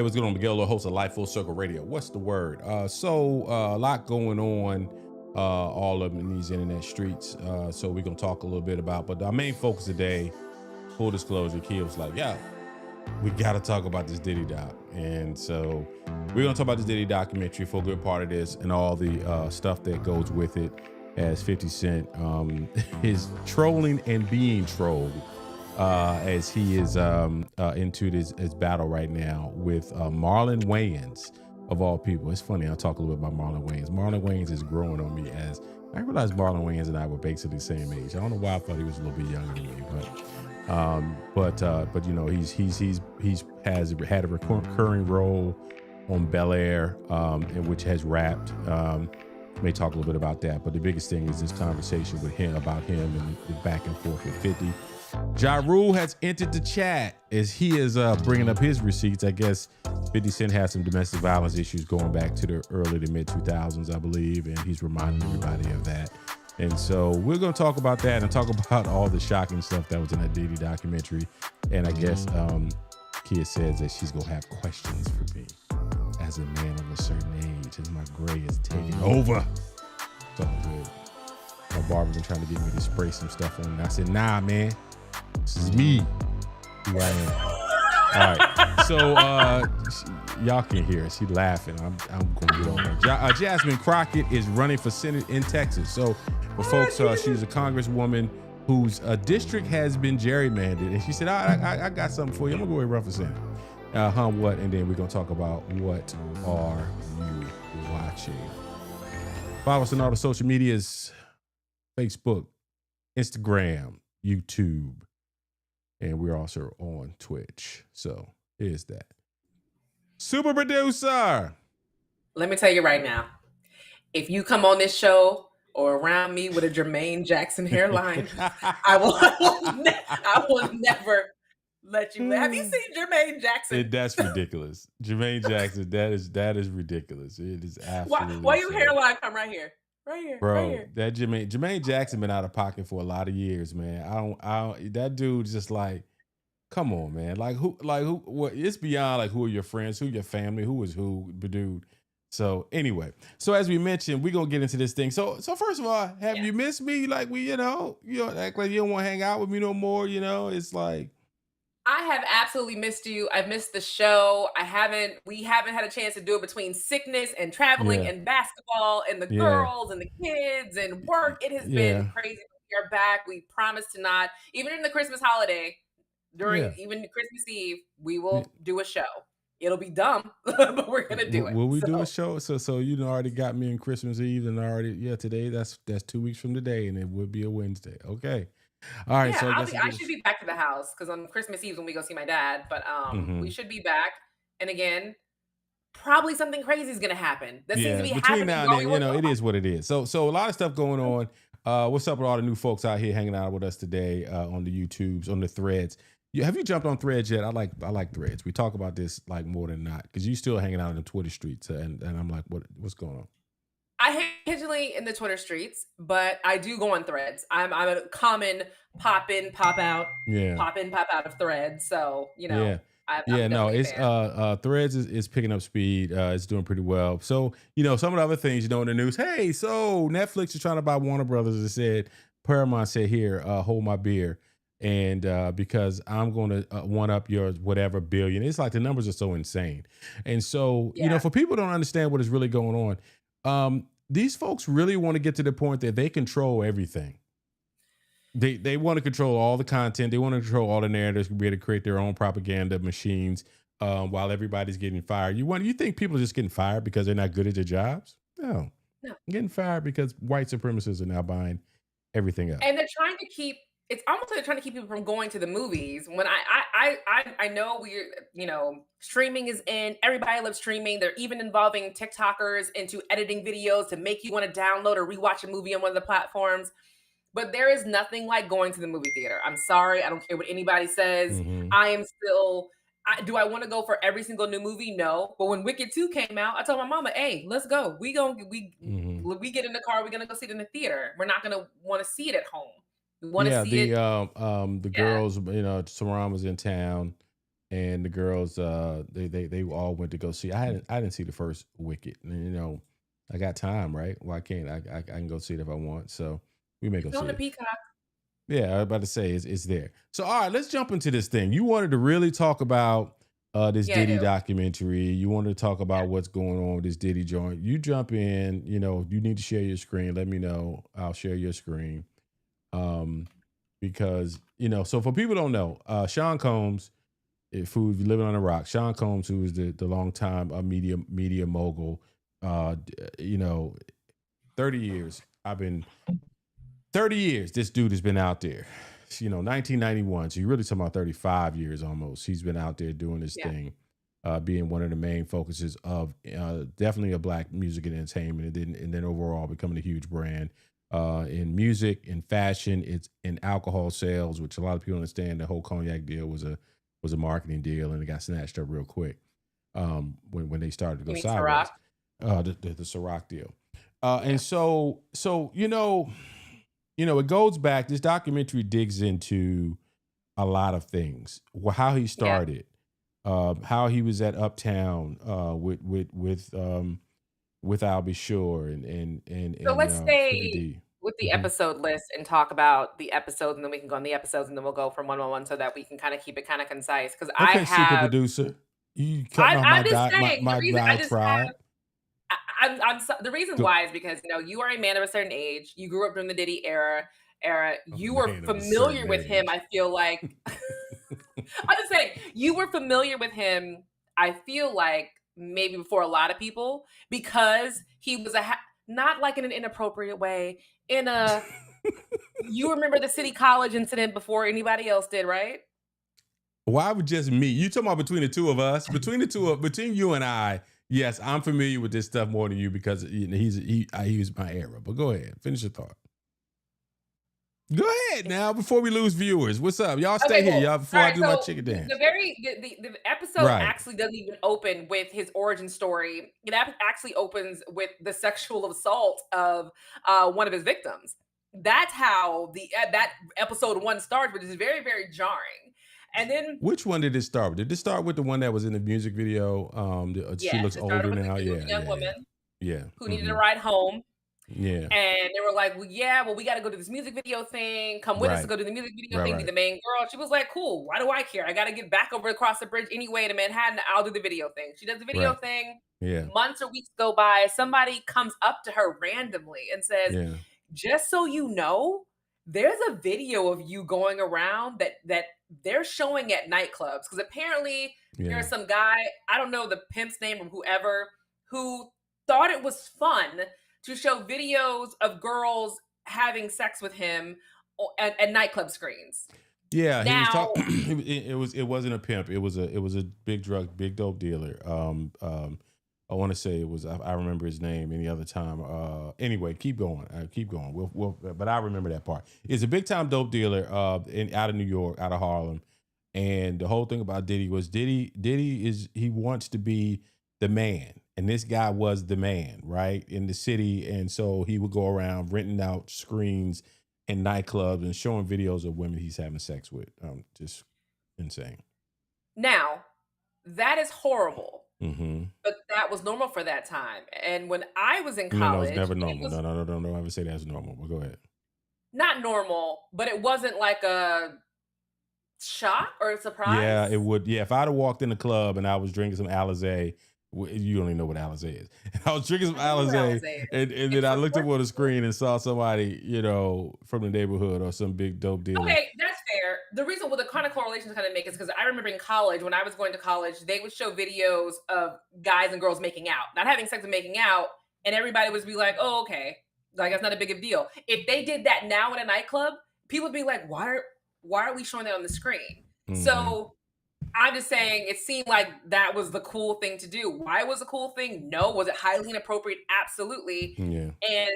Hey, what's going on? Miguel, host of Life Full Circle Radio. What's the word? A lot going on, all of them in these internet streets. So we're gonna talk a little bit about. But our main focus today, full disclosure, Kia was like, "Yeah, we got to talk about this Diddy doc," and so we're gonna talk about this Diddy documentary for a good part of this and all the stuff that goes with it. As 50 Cent is trolling and being trolled as he is into his battle right now with Marlon Wayans, of all people. It's funny, I'll talk a little bit about Marlon Wayans. Marlon Wayans is growing on me as I realized Marlon Wayans and I were basically the same age. I don't know why I thought he was a little bit younger than me, but you know, he's has had a recurring role on Bel Air, in which has rapped. May talk a little bit about that, but the biggest thing is this conversation with him about him and the back and forth with 50. Ja Rule has entered the chat as he is bringing up his receipts. I guess 50 Cent has some domestic violence issues going back to the early to mid 2000s, I believe, and he's reminding everybody of that. And so we're going to talk about that and talk about all the shocking stuff that was in that Diddy documentary. And I guess Kia says that she's going to have questions for me as a man of a certain age, as my gray is taking over. It's all good. My barber's been trying to get me to spray some stuff on, and I said, "Nah, man, this is me, who I am." All right, so y'all can hear her. She laughing. I'm going to get on her. Jasmine Crockett is running for Senate in Texas. So for folks, she's a congresswoman whose district has been gerrymandered, and she said, I got something for you. I'm gonna go ahead and run for Senate. What? And then we're gonna talk about what are you watching. Follow us on all the social medias: Facebook, Instagram, YouTube, and we're also on Twitch. So here's that. Super producer. Let me tell you right now, if you come on this show or around me with a Jermaine Jackson hairline, I will never let you. Have you seen Jermaine Jackson? That's ridiculous. Jermaine Jackson, that is ridiculous. It is absolutely. Why your hairline come right here? Right here, bro. right here. That Jermaine Jackson been out of pocket for a lot of years, man. I don't. That dude's just like, come on, man. Like who? What? It's beyond like who are your friends, who your family, who is who, dude. So anyway, so as we mentioned, we're gonna get into this thing. So first of all, have you missed me? Like you act like you don't want to hang out with me no more. It's like. I have absolutely missed you. I've missed the show. We haven't had a chance to do it between sickness and traveling and basketball and the girls and the kids and work. It has been crazy. We are back. We promise to not, even in the Christmas holiday, even Christmas Eve, we will do a show. It'll be dumb, but we're gonna do it. Will we do a show? So you already got me on Christmas Eve, and today that's 2 weeks from today, and it would be a Wednesday. Okay. All right. Yeah, so I should be back to the house because on Christmas Eve when we go see my dad, but we should be back. And again, probably something crazy is gonna happen. That seems to be between happening. now and then, it is what it is. So a lot of stuff going on. What's up with all the new folks out here hanging out with us today on the YouTubes, on the threads? Have you jumped on threads yet? I like threads. We talk about this like more than not because you still hanging out in the Twitter streets, and I'm like, what's going on? I hang occasionally in the Twitter streets, but I do go on threads. I'm a common pop in, pop out of threads. So it's threads is picking up speed. It's doing pretty well. So some of the other things in the news. Hey, so Netflix is trying to buy Warner Brothers. It said Paramount said here, hold my beer, and because I'm going to one up your whatever billion. It's like the numbers are so insane, and so for people who don't understand what is really going on. These folks really want to get to the point that they control everything. They want to control all the content. They want to control all the narratives, be able to create their own propaganda machines while everybody's getting fired. You think people are just getting fired because they're not good at their jobs? No. Getting fired because white supremacists are now buying everything up. And they're trying to keep. It's almost like they're trying to keep people from going to the movies. When I know streaming is in. Everybody loves streaming. They're even involving TikTokers into editing videos to make you want to download or rewatch a movie on one of the platforms. But there is nothing like going to the movie theater. I'm sorry. I don't care what anybody says. I am still. Do I want to go for every single new movie? No. But when Wicked 2 came out, I told my mama, "Hey, let's go. We get in the car. We're gonna go see it in the theater. We're not gonna want to see it at home." We want to see it. The girls, Saran was in town. and the girls they all went to go see. I didn't see the first Wicked. And, I got time, right? Why can't I can go see it if I want. So we may go It's see on the it. Peacock. Yeah, I was about to say it's there. So all right, let's jump into this thing. You wanted to really talk about this Yeah, I Diddy do. documentary. You wanted to talk Yeah. about what's going on with this Diddy joint. You jump in, you need to share your screen. Let me know. I'll share your screen. Um, because, so for people who don't know, Sean Combs, if who's living on a rock, Sean Combs, who is the longtime media mogul, 30 years. 30 years, this dude has been out there. 1991. So you're really talking about 35 years almost. He's been out there doing this Yeah. thing, being one of the main focuses of definitely a black music and entertainment, and then overall becoming a huge brand in music, in fashion, it's in alcohol sales, which a lot of people understand. The whole cognac deal was a marketing deal, and it got snatched up real quick when they started to go You mean Ciroc? sideways. The Ciroc deal, and Yeah. so it goes back. This documentary digs into a lot of things. How he Yeah. started, how he was at Uptown with I'll Be Sure So and let's Heavy stay D. with the Mhm. episode list and talk about the episodes, and then we can go on the episodes, and then we'll go from one by one so that we can kind of keep it kind of concise. Because I Okay, super have, producer, you cutting off I'm just my saying the reason I just tribe. the reason Go, why is because you are a man of a certain age. You grew up during the Diddy era. a You were man of a familiar certain with him. age. I feel like I'm just saying you were familiar with him. I feel like maybe before a lot of people because he was not like in an inappropriate way. In a You remember the City College incident before anybody else did, right? Why would just me? You talking about between the two of us? Between you and I, yes, I'm familiar with this stuff more than you because he was my era. But go ahead, finish your thought. Go ahead now before we lose viewers. What's up? Y'all stay Okay, here, cool. y'all, All before I right, do my so chicken the dance. very the episode Right. actually doesn't even open with his origin story. It actually opens with the sexual assault of one of his victims. That's how the that episode one starts, which is very very jarring. And then Which one did it start with? Did it start with the one that was in the music video? She yes, looks it started older with now. the Yeah, young yeah, yeah. woman Yeah. who needed a Hmm. ride home. Yeah. And they were like, "Well, yeah, well, we got to go to this music video thing. Come with us to Right. go to the music video Right, thing, be right. the main girl." She was like, "Cool. Why do I care? I got to get back over across the bridge anyway to Manhattan. I'll do the video thing." She does the video Right. thing. Yeah. Months or weeks go by. Somebody comes up to her randomly and says, Yeah. "Just so you know, there's a video of you going around that they're showing at nightclubs because apparently there's Yeah. some guy, I don't know the pimp's name or whoever, who thought it was fun to show videos of girls having sex with him at nightclub screens." Yeah, he was Now, talking. It wasn't a pimp. It was a big dope dealer. I want to say it was. I remember his name any other time. Anyway, keep going. Keep going. But I remember that part. It's a big time dope dealer. Out of New York, out of Harlem, and the whole thing about Diddy was he wants to be the man, and this guy was the man, right, in the city, and so he would go around renting out screens in nightclubs and showing videos of women he's having sex with. Just insane. now that is horrible, Hmm. but that was normal for that time. And when I was in No, it's college, never it normal. was No, no, no, no, no. I would say that's normal. But go ahead. not normal, but it wasn't like a shock or a Yeah, it surprise. would. Yeah, if I'd have walked in the club and I was drinking some Alizé, you don't even know what Alizé is. I was drinking some I don't know what Alizé, Alizé is. and then It's I for looked up quirky on the people. screen and saw somebody, from the neighborhood or some big dope dealer. Okay, that's fair. The reason well, the kind of correlations kind of make is because I remember in college, when I was going to college, they would show videos of guys and girls making out, not having sex and making out, and everybody would be like, "Oh, okay, like that's not a big of a deal." If they did that now in a nightclub, people would be like, why are we showing that on the screen?" Hmm. So I'm just saying it seemed like that was the cool thing to do. Why was it a cool thing? No. Was it highly inappropriate? Absolutely. Yeah. And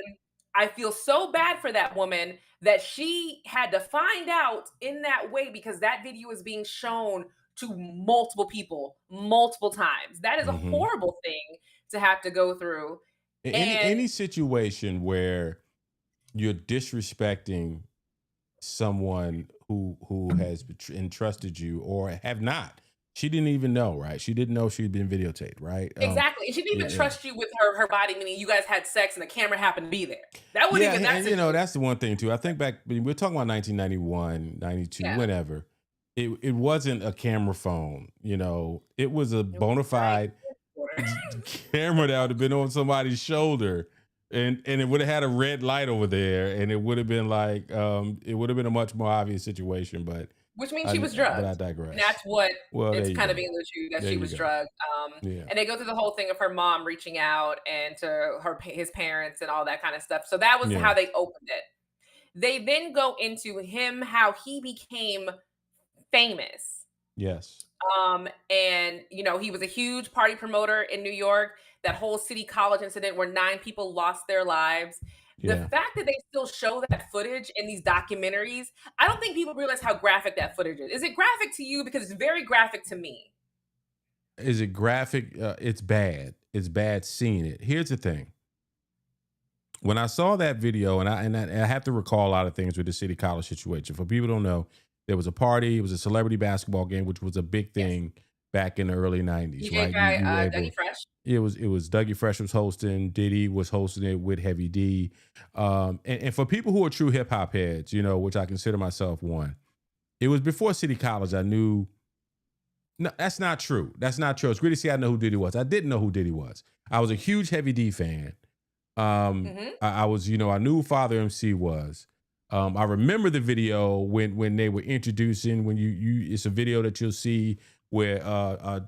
I feel so bad for that woman that she had to find out in that way because that video is being shown to multiple people multiple times. That is a Hmm. horrible thing to have to go through. And Any situation where you're disrespecting someone who has entrusted you or have not. She didn't even know, right? She didn't know she'd been videotaped, right? Exactly, and she didn't even Yeah. trust you with her body, meaning you guys had sex and the camera happened to be there. That wasn't Yeah, even that and you know, situation. that's the one thing too. I think back when we're talking about 1991, 92, Yeah. whenever. It wasn't a camera phone, you know. It was a It was bona a giant fide camcorder. camera that would have been on somebody's shoulder, and it would have had a red light over there, and it would have been like it would have been a much more obvious situation, Which means she was but I drugged, and digress. that's what Well, there it's you kind of go. being alleged that There she you was go. drugged, Yeah. and they go through the whole thing of her mom reaching out and to his parents and all that kind of stuff, so that was Yeah. how they opened it. They then go into him, how he became famous. Yes. And he was a huge party promoter in New York. That whole City College incident where 9 people lost their lives. The Yeah. fact that they still show that footage in these documentaries, I don't think people realize how graphic that footage is. Is it graphic to you? Because it's very graphic to me. Is it graphic? It's bad. It's bad seeing it. Here's the thing. When I saw that video, and I have to recall a lot of things with the City College situation. For people who don't know, there was a party. It was a celebrity basketball game, which was a big Yes. thing back in the early '90s, DJ right? guy, You were Dougie able. Fresh. It was Dougie Fresh was hosting. Diddy was hosting it with Heavy D. And for people who are true hip hop heads, which I consider myself one, it was before City College. I knew. No, that's not true. That's not true. It's great to see I know who Diddy was. I didn't know who Diddy was. I was a huge Heavy D fan. Hmm. I was, I knew who Father MC was. I remember the video when they were introducing it's a video that you'll see where uh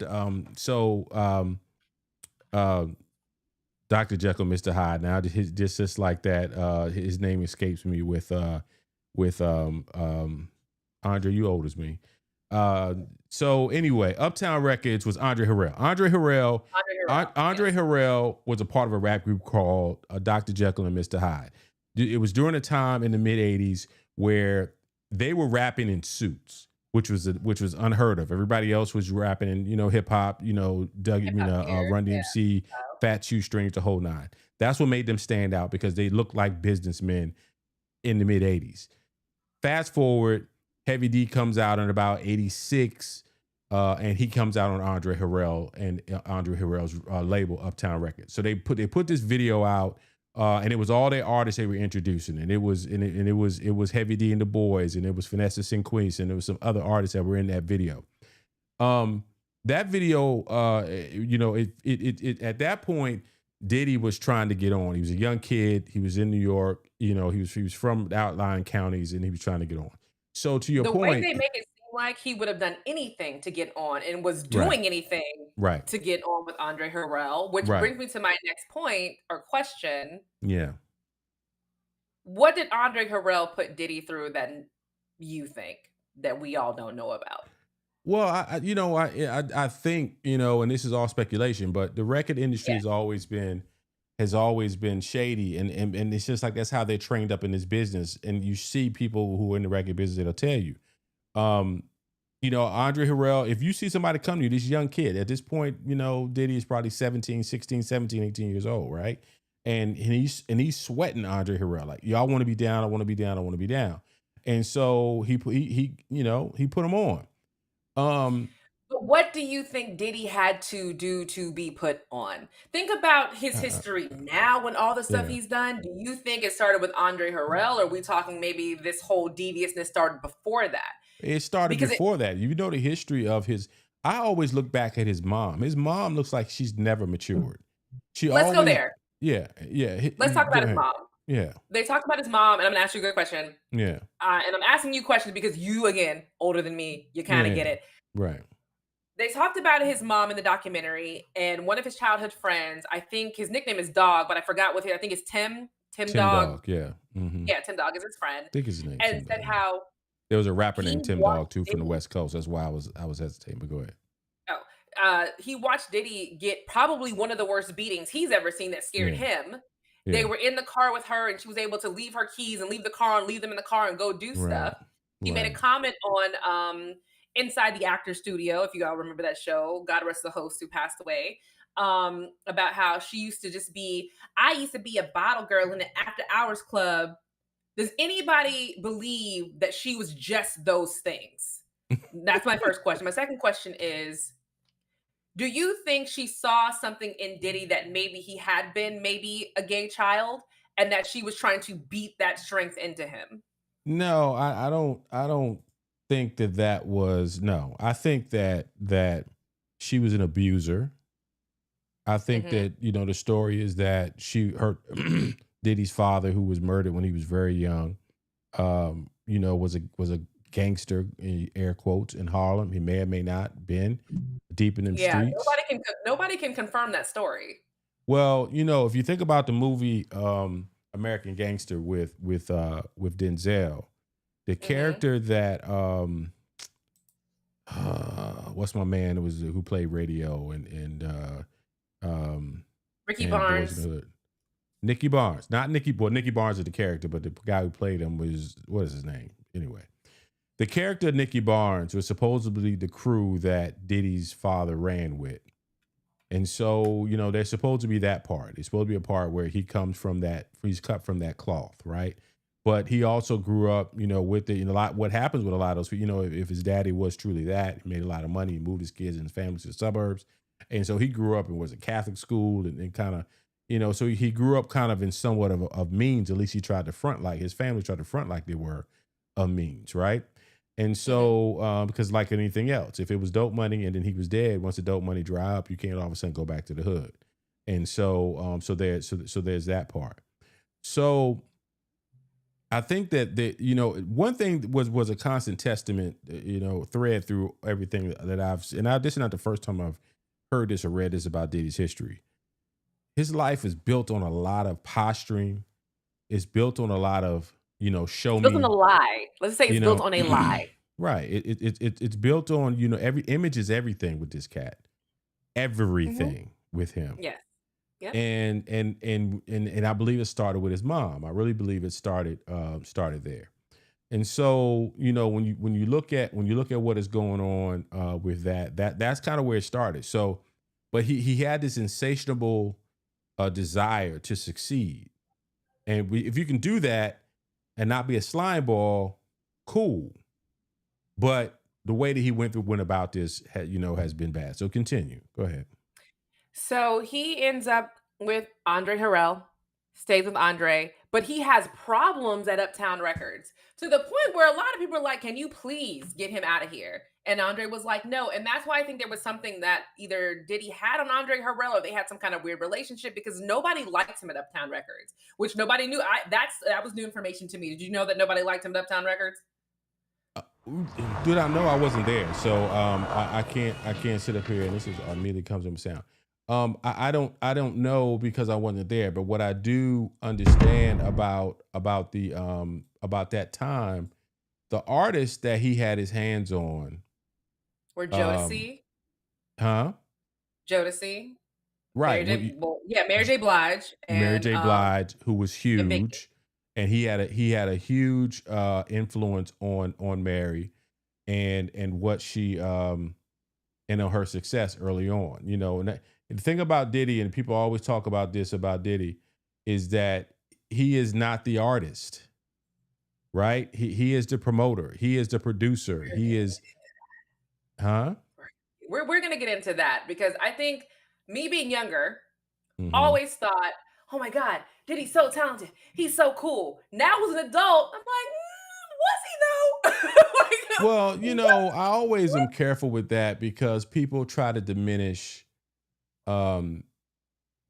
Dr. Jekyll, Mr. Hyde. Now just like that, his name escapes me with Andre, you old as me. Uh, so anyway, Uptown Records was Andre Harrell. Andre Harrell. Andre Yes. Harrell was a part of a rap group called Dr. Jekyll and Mr. Hyde. It was during a time in the mid '80s where they were rapping in suits, which was unheard of. Everybody else was rapping in hip hop, Doug, Hip hop gear. Run Yeah. DMC, Fat Shoestrings, the whole nine. That's what made them stand out because they looked like businessmen in the mid '80s. Fast forward, Heavy D comes out in about '86, and he comes out on Andre Harrell and Andre Harrell's label, Uptown Records. So they put this video out, and it was all their artists they were introducing, and it was Heavy D and the Boys, and it was Vanessa Sinqueese, and there was some other artists that were in that video. Um, that video, it at that point, Diddy was trying to get on. He was a young kid. He was in New York. He was from the outlying counties, and he was trying to get on. So to your The way point, they make it seem like he would have done anything to get on and was right, doing anything right, to get on with Andre Harrell, which right, brings me to my next point or question. yeah. What did Andre Harrell put Diddy through that you think that we all don't know about? Well, I think and this is all speculation, but the record industry Yeah. has always been shady, and it's just like that's how they're trained up in this business. And you see people who are in the record business, that'll tell you. Um, Andre Harrell, if you see somebody come to you, this young kid, at this point, Diddy is probably 17, 16, 17, 18 years old, right? And he's sweating Andre Harrell, like, yo, I want to be down, I want to be down, I want to be down. And so he put him on. Um, But what do you think Diddy had to do to be put on? Think about his uh, history now and all the stuff yeah, he's done. Do you think it started with Andre Harrell, or are we talking maybe this whole deviousness started before that? it started Because it before that. You know the history of his. I always look back at his mom. His mom looks like she's never matured. She let's go always, there. yeah, yeah. Let's talk Go about his ahead. mom. Yeah, They talked about his mom, and I'm gonna ask you a good question. yeah, And I'm asking you questions because you, again, older than me, you kind of yeah. get it. Right. They talked about his mom in the documentary, and one of his childhood friends, I think his nickname is Dog, but I forgot what I think it's Tim. Tim Tim Dog. Dog. Yeah. Yeah, Tim Dog is his friend, I think his name and Tim said Dog. Yeah. how There was a rapper he named Tim Dog watched too from the Diddy. West Coast. That's why I was hesitating. But go ahead. Oh, he watched Diddy get probably one of the worst beatings he's ever seen that scared Yeah. him. They Yeah. were in the car with her, and she was able to leave her keys and leave the car and leave them in the car and go do Right. stuff. He made a Right. comment on Inside the Actors Studio, if you all remember that show. God rest the host who passed away. About how she used to just be. I used to be a bottle girl in the after hours club. Does anybody believe that she was just those things? That's my first question. My second question is, do you think she saw something in Diddy that maybe he had been maybe a gay child and that she was trying to beat that strength into him? No, I don't think that that was no. I think that she was an abuser. I think Mhm. that the story is that her Diddy's father, who was murdered when he was very young, was a gangster, air quotes, in Harlem. He may or may not been deep in them Yeah, streets. nobody can confirm that story. Well, if you think about the movie American Gangster with Denzel, the Mhm. character that what's my man who played radio um Ricky and Boys in the Barnes, Hood. Nicky Barnes, not Nicky Boy. Nicky Barnes is the character, but the guy who played him was what is his name? Anyway, the character Nicky Barnes was supposedly the crew that Diddy's father ran with. And so, there's supposed to be that part. It's supposed to be a part where he's cut from that cloth, right? But he also grew up, with a lot. What happens with a lot of those, if his daddy was truly that, he made a lot of money, he moved his kids and his family to the suburbs. And so he grew up and was a Catholic school and kind of, so he grew up kind of in somewhat of means. At least he tried to front like his family tried to front like they were of means, right? And mhm. so, because like anything else, if it was dope money and then he was dead, once the dope money dry up, you can't all of a sudden go back to the hood. And so, so there's that part. So I think that one thing was a constant testament, thread through everything that this is not the first time I've heard this or read this about Diddy's history. His life is built on a lot of posturing. It's built on a lot of show It's built on a me. lie. Let's say it's You built know, on a lie. right. It's built on, every image is everything with this cat. Mhm. Everything with him. Yes. Yep. And I believe it started with his mom. I really believe it started there. And so, when you look at what is going on with that's kind of where it started. So, but he had this insatiable desire to succeed. And if you can do that and not be a slime ball, cool. But the way that he went about this, has been bad. So continue. Go ahead. So he ends up with Andre Harrell, stays with Andre, but he has problems at Uptown Records to the point where a lot of people are like, "Can you please get him out of here?" And Andre was like, "No." And that's why I think there was something that either Diddy had on Andre Harrell or they had some kind of weird relationship because nobody liked him at Uptown Records, which nobody knew. That was new information to me. Did you know that nobody liked him at Uptown Records? Dude, I know I wasn't there, so I can't sit up here and this is immediately comes from sound. I don't know because I wasn't there, but what I do understand about that time, the artist that he had his hands on, Or um, Jodeci, huh? Jodeci, Right. Mary J. Blige, Mary J. Blige, who was and Big. huge, and he had a huge influence on Mary and what she and her success early on. And the thing about Diddy, and people always talk about this about Diddy, is that he is not the artist, right? He is the promoter. He is the producer. He is, huh? We're gonna get into that because I think me being younger Hmm. always thought, "Oh my god, Diddy's so talented. He's so cool." Now as an adult, I'm like, "Was he though?" Like, Well, what? I always am careful with that because um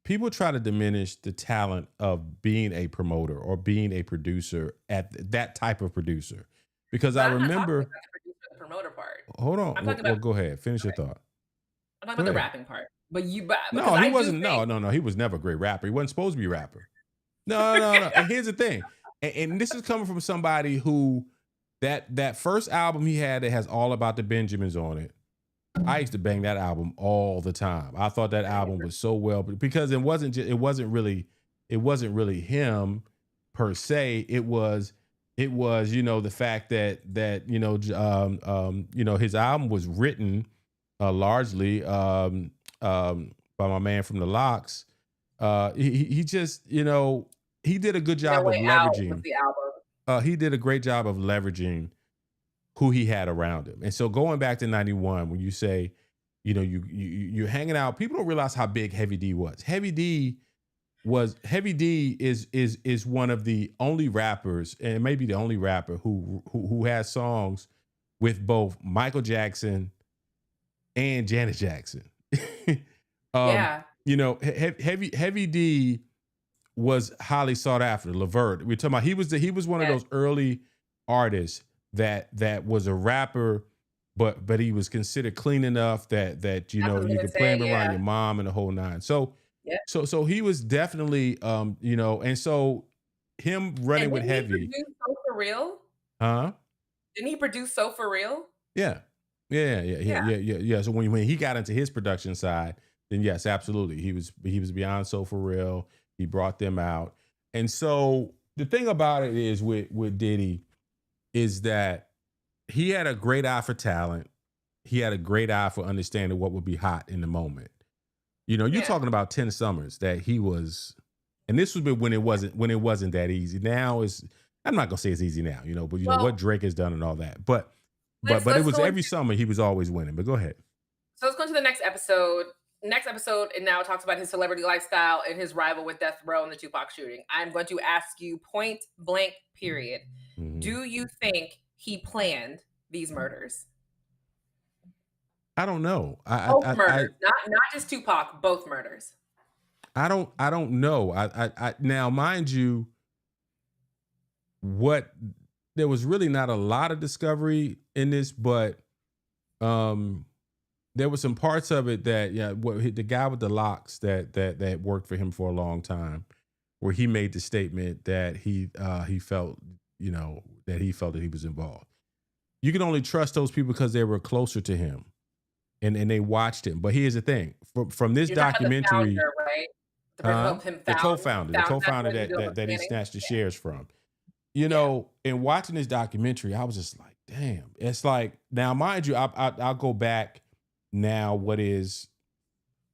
people try to diminish the talent of being a promoter or being a producer at that type of producer. Because I But I'm not talking remember, about the producer, the promoter part. hold on, I'm well, talking about well go ahead, finish your thought. I'm talking Go about the ahead. rapping part. But because No, he I do wasn't. think No, no, no. He was never a great rapper. He wasn't supposed to be a rapper. No, no, no. And here's the thing, and this is coming from somebody who that first album he had that has all about the Benjamins on it. I used to bang that album all the time. I thought that album was so well because it wasn't really him per se. It was the fact that his album was written largely by my man from the Locks. He just he did a good No job of Way Out was leveraging. the album. He did a great job of leveraging who he had around him. And so going back to 91, when you say, you're hanging out, people don't realize how big Heavy D was. Heavy D is one of the only rappers, and maybe the only rapper who has songs with both Michael Jackson and Janet Jackson. um, Yeah. Heavy D was highly sought after. Levert, we're talking about, he was one of Yeah. those early artists that was a rapper, but he was considered clean enough that I was you gonna could play say, him around yeah. your mom and the whole nine. So Yeah. so he was definitely and so him running And with didn't he Heavy, produce So For Real? huh? Didn't he produce So For Real? Yeah. Yeah. Yeah. So when he got into his production side, then yes, absolutely. He was beyond so for real. He brought them out. And so the thing about it is with Diddy is that he had a great eye for talent. He had a great eye for understanding what would be hot in the moment. You're Yeah. talking about 10 summers that he was, and this was when it wasn't that easy. Now is, I'm not gonna say it's easy now, but Well, what Drake has done and all that. But but let's but it let's was go every into summer he was always winning. But go ahead. so let's go into the next episode. Next episode, it now talks about his celebrity lifestyle and his rival with Death Row and the Tupac shooting. I'm going to ask you point blank, period. Mhm. Do you think he planned these murders? I don't know. Both murders, not just Tupac, both murders. I don't know. Now, mind you, what there was really not a lot of discovery in this, but um there were some parts of it that, yeah, the guy with the locks that worked for him for a long time, where he made the statement that he felt, that he was involved. You can only trust those people because they were closer to him and they watched him. But here's the thing: from this You're talking about the documentary, founder, right? The person who huh? helped him The found co-founder, the found Death co-founder Row and that Bill that, that he Manning. snatched the shares from. Yeah. In watching this documentary, I was just like, damn. It's like, now, mind you, I'll go back now. What is,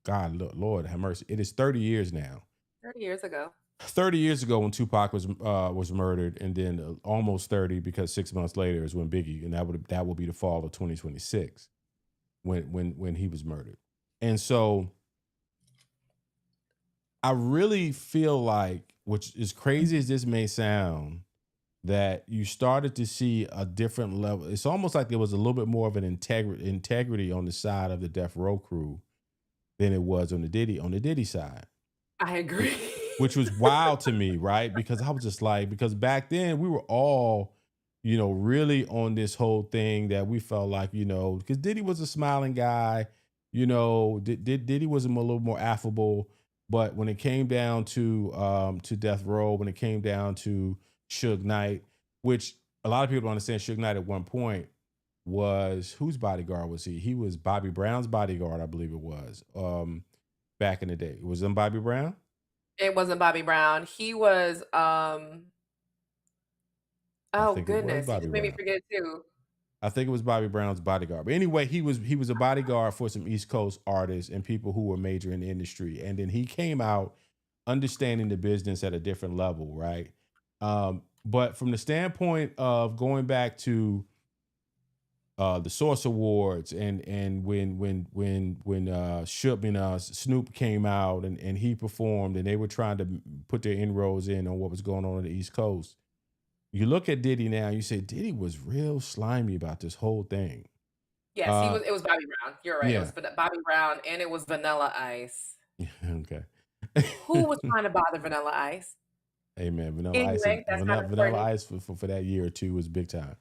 God, Lord have mercy? It is 30 years now. 30 years ago. 30 years ago when Tupac was murdered, and then almost 30 because 6 months later is when Biggie, and that would be the fall of 2026 when he was murdered. And so I really feel like, which is crazy as this may sound, that you started to see a different level. It's almost like there was a little bit more of an integrity on the side of the Death Row crew than it was on the Diddy side, I agree. which was wild to me, right? Because I was just like, because back then we were all, really on this whole thing that we felt like, because Diddy was a smiling guy, Diddy was a little more affable, but when it came down to Death Row, when it came down to Suge Knight, which a lot of people don't understand, Suge Knight at one point was, whose bodyguard was he? He was Bobby Brown's bodyguard, I believe it was. Back in the day, was him Bobby Brown? It wasn't Bobby Brown. He was I oh think it was goodness, you Bobby just made me Brown. forget too. I think it was Bobby Brown's bodyguard. But anyway, he was a bodyguard for some East Coast artists and people who were major in the industry. And then he came out understanding the business at a different level, right? But from the standpoint of going back to the Source Awards, and Snoop came out and he performed, and they were trying to put their inroads in on what was going on the East Coast. You look at Diddy now, you say Diddy was real slimy about this whole thing. Yes, Uh, it was Bobby Brown. You're right. It was yeah, Bobby Brown and it was Vanilla Ice. okay. Who was trying to bother Vanilla Ice? Hey man, Anyway, that's not Vanilla important. Ice for that year or two was big time.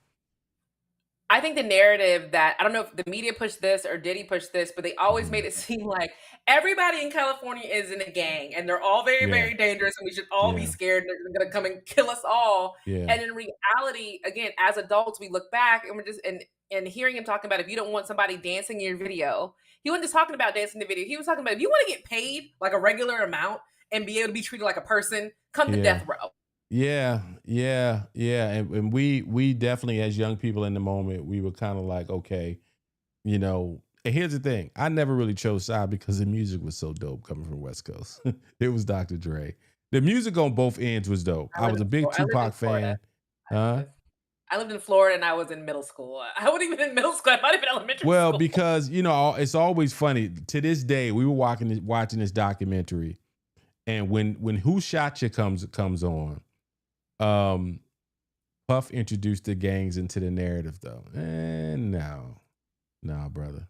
I think the narrative that I don't know if the media pushed this or did he push this, but they always Mhm. made it seem like everybody in California is in a gang and they're all very, Yeah, very dangerous and we should all be yeah, scared and they're gonna come and kill us all. yeah, And in reality, again, as adults, we look back and we're just and hearing him talking about if you don't want somebody dancing in your video, he wasn't just talking about dancing in the video. He was talking about if you want to get paid like a regular amount and be able to be treated like a person, come to yeah. death row. Yeah. And we definitely, as young people in the moment, we were kind of like, okay, And here's the thing: I never really chose side because the music was so dope coming from West Coast. It was Dr. Dre. The music on both ends was dope. I was a big I lived in Tupac Florida. fan. Huh? I lived in Florida and I was in middle school. I wasn't even in middle school. I might have been elementary Well, school. because it's always funny. To this day, we were watching this documentary, and when Who Shot You comes on, um, Puff introduced the gangs into the narrative, though. And no, brother.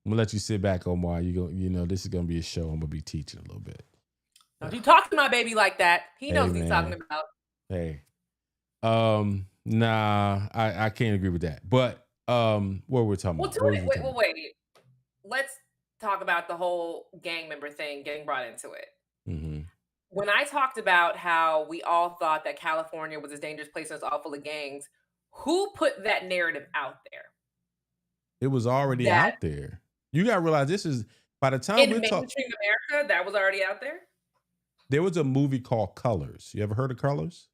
I'm gonna let you sit back, Omar. This is gonna be a show. I'm gonna be teaching a little bit. Don't you talk to my baby like that. He Hey, knows what he's talking man. about. Hey. Nah, I can't agree with that. But what were we talking Well, about? What was we wait, talking wait. Let's talk about the whole gang member thing getting brought into it. about? When I talked about how we all thought that California was a dangerous place and it's all full of gangs, who put that narrative out there? It was already That out there. You gotta realize this is by the time in we're talking. mainstream America, that was already out there? There was a movie called Colors. You ever heard of Colors?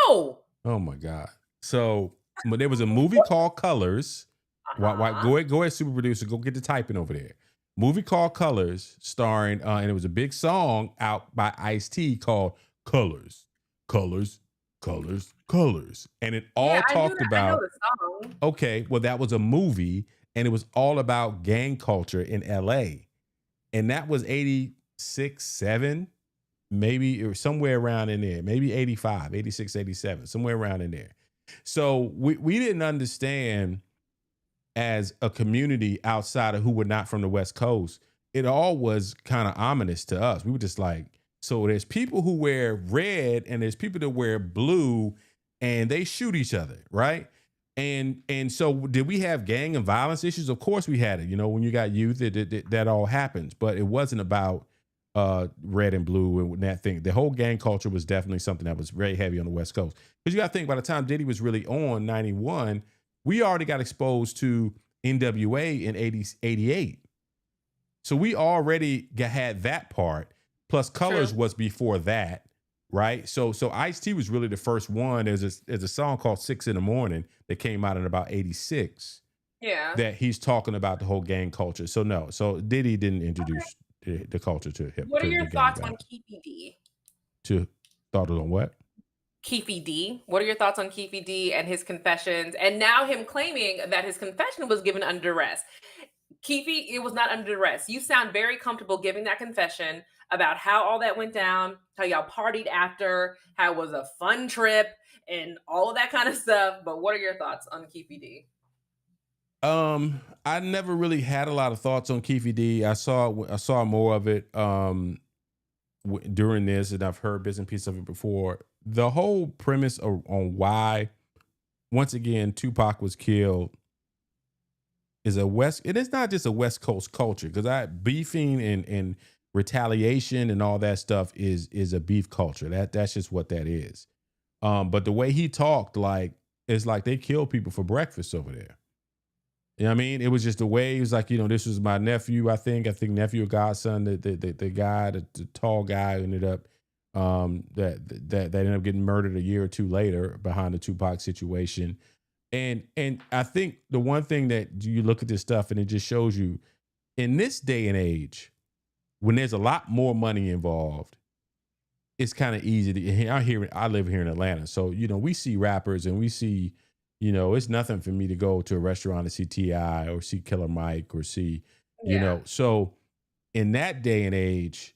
No. Oh my god! So, but there was a movie called Colors. Why? Uh-huh. Go ahead, super producer. Go get the typing over there. Movie called Colors, starring, and it was a big song out by Ice-T called Colors, Colors, Colors, Colors, and it Yeah, all I knew talked that. I know about. the song. Okay, well, that was a movie, and it was all about gang culture in LA. And that was 86, 7, maybe, or somewhere around in there, maybe 85, 86, 87, somewhere around in there. So we didn't understand, as a community outside of who were not from the West Coast, it all was kind of ominous to us. We were just like, so there's people who wear red and there's people that wear blue, and they shoot each other, right? And so did we have gang and violence issues? Of course we had it. When you got youth, that all happens, but it wasn't about red and blue and that thing. The whole gang culture was definitely something that was very heavy on the West Coast. Because you got to think, by the time Diddy was really on 91, we already got exposed to NWA in 88. So we already had that part. Plus Colors True. was before that, right? So Ice-T was really the first one. There's a song called 6 in the Morning that came out in about 86 Yeah. that he's talking about the whole gang culture. So no, so Diddy didn't introduce the culture What are to your the gang thoughts on violence. Keefy D? To thought on what? Keefy D. What are your thoughts on Keefy D and his confessions? And now him claiming that his confession was given under duress. Keefy, it was not under duress. You sound very comfortable giving that confession about how all that went down, how y'all partied after, how it was a fun trip, and all of that kind of stuff. But what are your thoughts on Keefy D? I never really had a lot of thoughts on Keefy D. I saw more of it during this, and I've heard bits and pieces of it before. The whole premise on why, once again, Tupac was killed it is not just a West Coast culture, because beefing and retaliation and all that stuff is a beef culture. That's just what that is. But the way he talked, like, it's like they kill people for breakfast over there. You know what I mean? It was just the way he was like, this was my nephew, I think nephew or godson, the guy, the tall guy who ended up that ended up getting murdered a year or two later behind the Tupac situation. And I think the one thing that you look at this stuff and it just shows you, in this day and age, when there's a lot more money involved, it's kind of easy to. I live here in Atlanta, so we see rappers and we see, it's nothing for me to go to a restaurant and see T.I. or see Killer Mike or see, Yeah. So in that day and age,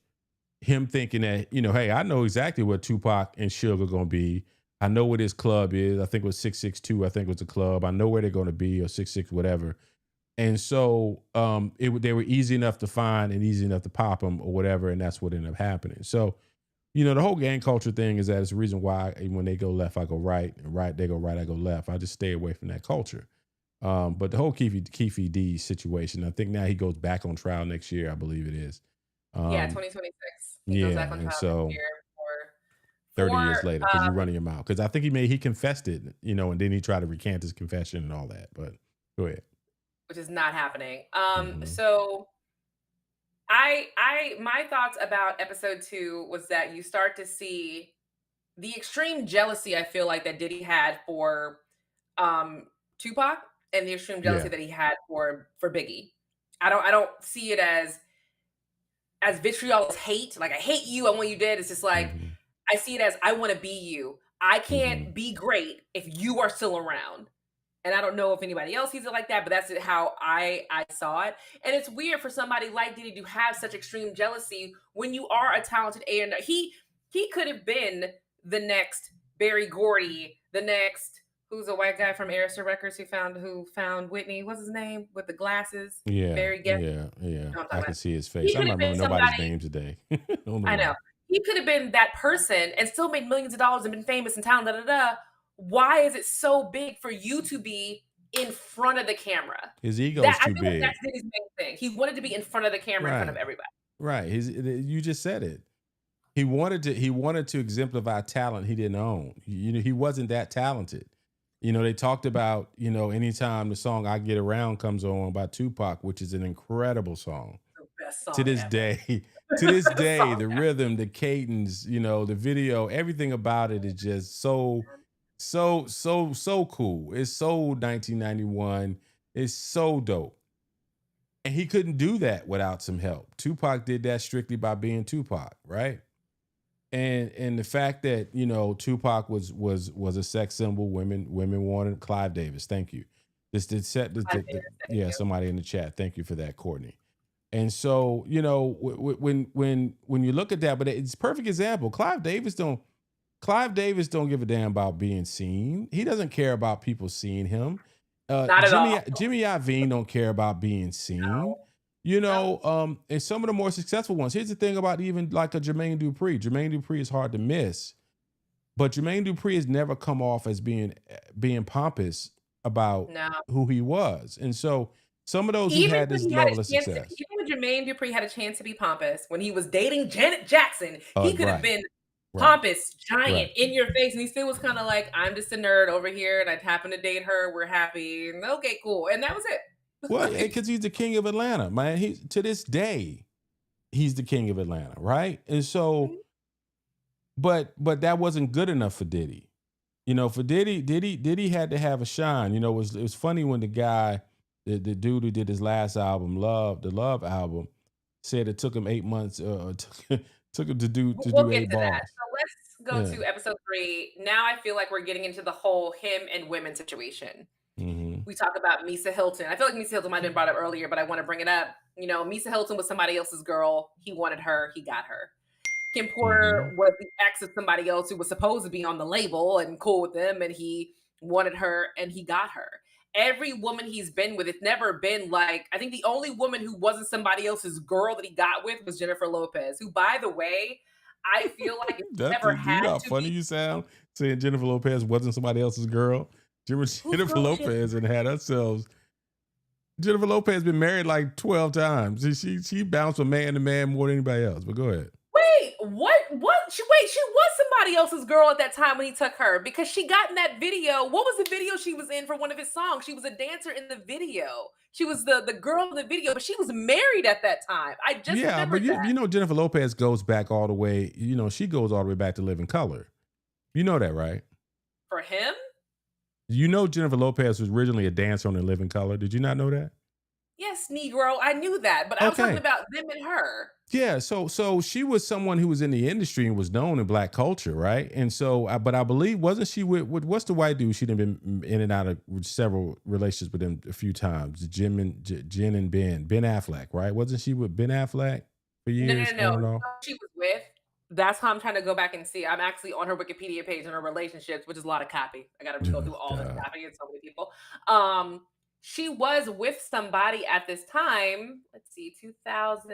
him thinking that, hey, I know exactly what Tupac and Suge are gonna be. I know what his club is. I think it was 662. I think it was a club. I know where they're going to be, or 66, whatever. And so they were easy enough to find and easy enough to pop them or whatever. And that's what ended up happening. So, the whole gang culture thing is that it's the reason why when they go left, I go right, and right, they go right, I go left. I just stay away from that culture. But the whole Keefe D situation, I think now he goes back on trial next year. I believe it is. Yeah, Um, 2026. He goes back yeah. on And trial next so year 30 for years later, because you're running your mouth. Because I think he confessed it, and then he tried to recant his confession and all that. But go ahead. which is not happening. Hmm. So my thoughts about episode 2 was that you start to see the extreme jealousy I feel like that Diddy had for Tupac, and the extreme jealousy Yeah. that he had for Biggie. I don't see it as vitriol, as hate. Like, I hate you, I want you dead. It's just like, Hmm. I see it as, I want to be you. I Hmm. can't be great if you are still around. And I don't know if anybody else sees it like that, but that's how I saw it. And it's weird for somebody like Diddy to have such extreme jealousy when you are a talented A&R. He could have been the next Barry Gordy, the next who's a white guy from Arista Records who found Whitney. What's his name with the glasses? Yeah, Barry Guess. yeah, yeah. You know what I'm I talking can about. see his face. He I'm could not have been remember nobody's somebody. name today. Don't know I know. why. He could have been that person and still made millions of dollars and been famous and talented. Da, da, da. Why is it so big for you to be in front of the camera? His That ego's I too feel like big. that's Diddy's main thing. He wanted to be in front of the camera, in front of Right, everybody. right. You just said it. He wanted to exemplify talent he didn't own. He wasn't that talented. They talked about, anytime the song "I Get Around" comes on by Tupac, which is an incredible song. The best To song this ever. day, to this day, Song the rhythm, the cadence, the video, everything about it is just so cool. It's so 1991. It's so dope. And he couldn't do that without some help. Tupac did that strictly by being Tupac, right? And the fact that Tupac was a sex symbol, women wanted Clive Davis. Thank you. This did set ever. Thank yeah, you. somebody in the chat. Thank you for that, Courtney. And so when you look at that, but it's a perfect example. Clive Davis don't give a damn about being seen. He doesn't care about people seeing him. Not at all. Jimmy Iovine don't care about being seen. No. And some of the more successful ones. Here's the thing about even like a Jermaine Dupri. Jermaine Dupri is hard to miss, but Jermaine Dupri has never come off as being pompous about No. who he was. And so some of those who Even had when this he had level a of chance to, success. even when Jermaine Dupri had a chance to be pompous, when he was dating Janet Jackson, he could have Right, been right, pompous, giant, right. in your face, and he still was kind of like, "I'm just a nerd over here, and I happen to date her. We're happy. And okay, cool." And that was it. Well, Like, because he's the king of Atlanta, man. He to this day, he's the king of Atlanta, right? And so, but that wasn't good enough for Diddy. For Diddy had to have a shine. It was funny when the dude who did his last album, the Love album, said it took him 8 months. Took him to do we'll get eight to that. bars. So let's go Yeah. to episode 3. Now I feel like we're getting into the whole him and women situation. Hmm. We talk about Misa Hilton. I feel like Misa Hilton might have been brought up earlier, but I want to bring it up. Misa Hilton was somebody else's girl. He wanted her. He got her. Kim Hmm. Porter was the ex of somebody else who was supposed to be on the label and cool with them, and he wanted her and he got her. Every woman he's been with, it's never been like, I think the only woman who wasn't somebody else's girl that he got with was Jennifer Lopez, who, by the way, I feel like if he That's ever you had know how to funny be, you sound saying Jennifer Lopez wasn't somebody else's girl. whose Jennifer girl was she? Lopez and had herself. Jennifer Lopez been married like 12 times. She bounced from man to man more than anybody else. But go ahead. Wait, what? What? She was somebody else's girl at that time when he took her because she got in that video. What was the video she was in for one of his songs? She was a dancer in the video. She was the girl in the video, but she was married at that time. I just Yeah, but remembered that. Jennifer Lopez goes back all the way. She goes all the way back to Living Color. You know that, right? For him? Jennifer Lopez was originally a dancer on In Living Color. Did you not know that? Yes, Negro. I knew that, but I'm talking Okay. about them and her. Yeah, so she was someone who was in the industry and was known in black culture, right? And so, but I believe wasn't she with what's the white dude? She'd been in and out of several relationships with him a few times. Jen and Ben Affleck, right? Wasn't she with Ben Affleck for No, no, years no, no. on and You know off? who she was with. That's how I'm trying to go back and see. I'm actually on her Wikipedia page on her relationships, which is a lot of copy. I got to go Oh through all this God. copy. It's so many people. She was with somebody at this time. Let's see, 2000.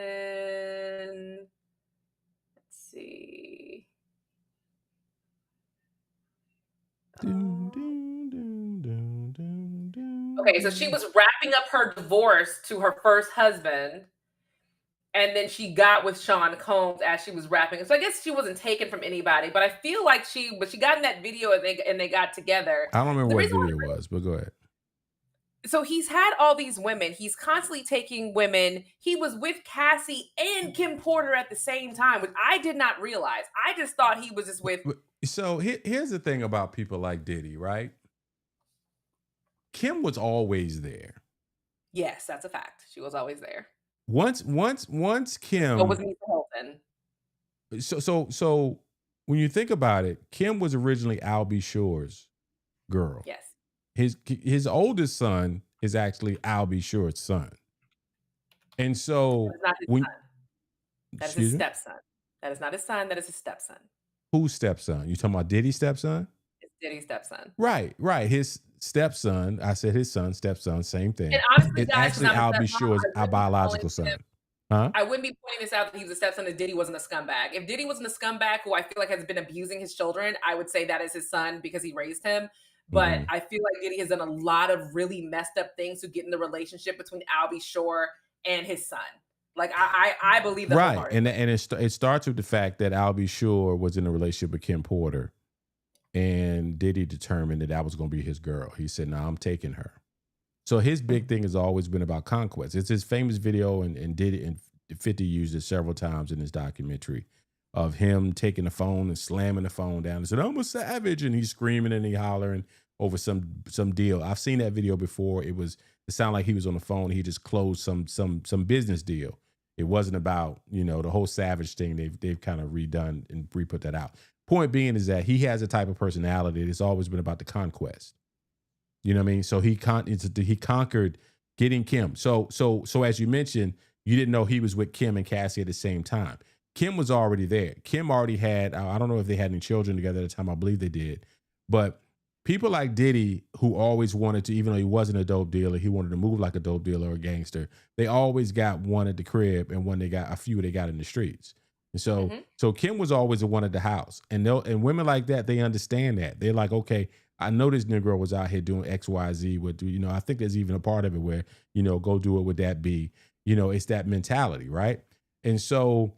Let's see. Dun, Um, dun, dun, dun, dun, dun, okay, so she dun. was wrapping up her divorce to her first husband, and then she got with Sean Combs as she was wrapping. So I guess she wasn't taken from anybody, but I feel like but she got in that video and they got together. I don't remember The what reason why video it was, but go ahead. so he's had all these women. He's constantly taking women. He was with Cassie and Kim Porter at the same time, which I did not realize. I just thought he was just with. So here's the thing about people like Diddy, right? Kim was always there. Yes, that's a fact. She was always there. Once So was Kim, Misa Hilton. so when you think about it, Kim was originally Al B. Sure's girl. Yes. His oldest son is actually Al B. Sure's son. And That so is not his when son. That is his excuse me, stepson. That is not his son. That is his stepson. whose stepson? You talking about Diddy's stepson? It's Diddy's stepson. Right, right. His stepson, I said his son, stepson, same And thing. honestly, It's guys, because actually I'm a Al B. stepmom, Sure's I wouldn't be calling biological him son. Huh? I wouldn't be pointing this out that he was a stepson if Diddy wasn't a scumbag. If Diddy wasn't a scumbag who I feel like has been abusing his children, I would say that is his son because he raised him. But Mhm. I feel like Diddy has done a lot of really messed up things to get in the relationship between Albie Shore and his son. Like I believe that Right, wholeheartedly. it starts with the fact that Al B. Sure was in a relationship with Kim Porter, and Diddy determined that was gonna be his girl. He said, "No, I'm taking her." So his big thing has always been about conquest. It's his famous video, and Diddy and 50 used it several times in his documentary of him taking the phone and slamming the phone down and said, "I'm a savage," and he's screaming and he hollering over some deal. I've seen that video before. It sounded like he was on the phone. He just closed some business deal. It wasn't about, the whole savage thing. They've kind of redone and re-put that out. Point being is that he has a type of personality that's always been about the conquest. You know what I mean? So he conquered getting Kim. So as you mentioned, you didn't know he was with Kim and Cassie at the same time. Kim was already there. Kim already had, I don't know if they had any children together at the time. I believe they did. But people like Diddy, who always wanted to, even though he wasn't a dope dealer, he wanted to move like a dope dealer or a gangster. They always got one at the crib and one they got, a few they got in the streets. And so, Mhm. so Kim was always the one at the house. And women like that, they understand that. They're like, okay, I know this Negro was out here doing X, Y, Z. With, I think there's even a part of it where, go do it with that B. It's that mentality, right? And so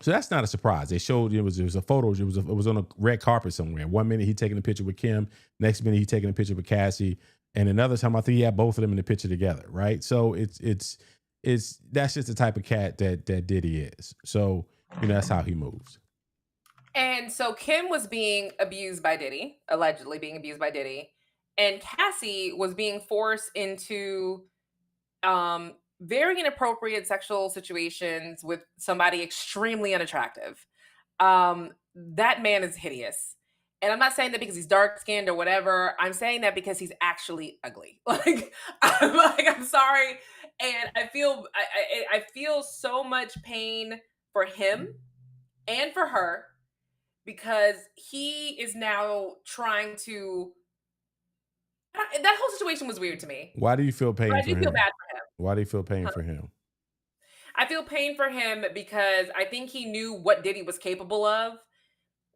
that's not a surprise. They showed it was a photo. It was on a red carpet somewhere. One minute he taking a picture with Kim, next minute he taking a picture with Cassie, and another time I think he had both of them in the picture together, right? So it's that's just the type of cat that Diddy is. So that's how he moves. And so Kim was being abused by Diddy, allegedly being abused by Diddy, and Cassie was being forced into very inappropriate sexual situations with somebody extremely unattractive. That man is hideous. And I'm not saying that because he's dark skinned or whatever. I'm saying that because he's actually ugly. I'm sorry. And I feel so much pain for him and for her because he is now trying to that whole situation was weird to me. Why do you feel But pain I do for feel him? bad for him. Why do you feel pain for him? I feel pain for him because I think he knew what Diddy was capable of,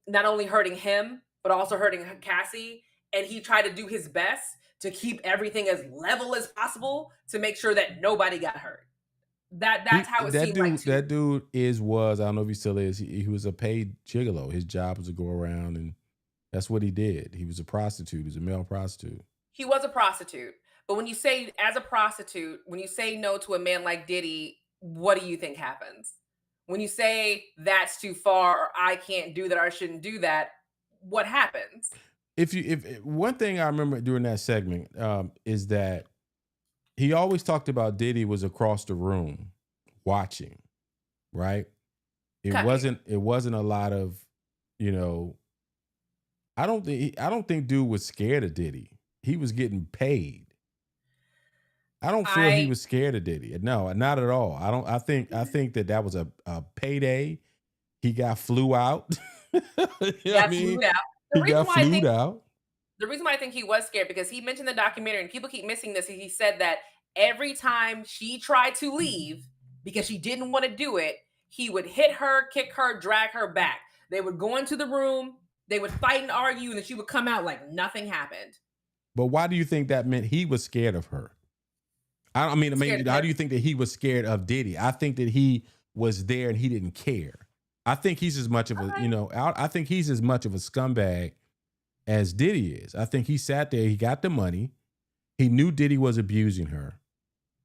not only hurting him, but also hurting Cassie. And he tried to do his best to keep everything as level as possible to make sure that nobody got hurt. That's how it That seemed like dude, to that dude was, I don't know if he still is. He was a paid gigolo. His job was to go around, and that's what he did. He was a prostitute. He was a male prostitute. he was a prostitute. But when you say as a prostitute, when you say no to a man like Diddy, what do you think happens? When you say that's too far or I can't do that or I shouldn't do that, what happens? If one thing I remember during that segment is that he always talked about Diddy was across the room watching, right? Cutting. It wasn't a lot of, you know, I don't think dude was scared of Diddy. He was getting paid. I don't feel he I was scared of Diddy. No, not at all. I think that was a payday. He got flew out. You know what I got mean? flued out. The He reason got why I flued think out. the reason why I think he was scared because he mentioned the documentary and people keep missing this. He said that every time she tried to leave because she didn't want to do it, he would hit her, kick her, drag her back. They would go into the room, they would fight and argue, and then she would come out like nothing happened. But why do you think that meant he was scared of her? I Scared mean, of how him. do you think that he was scared of Diddy? I think that he was there and he didn't care. I think he's as much of a, Okay. I think he's as much of a scumbag as Diddy is. I think he sat there, he got the money, he knew Diddy was abusing her,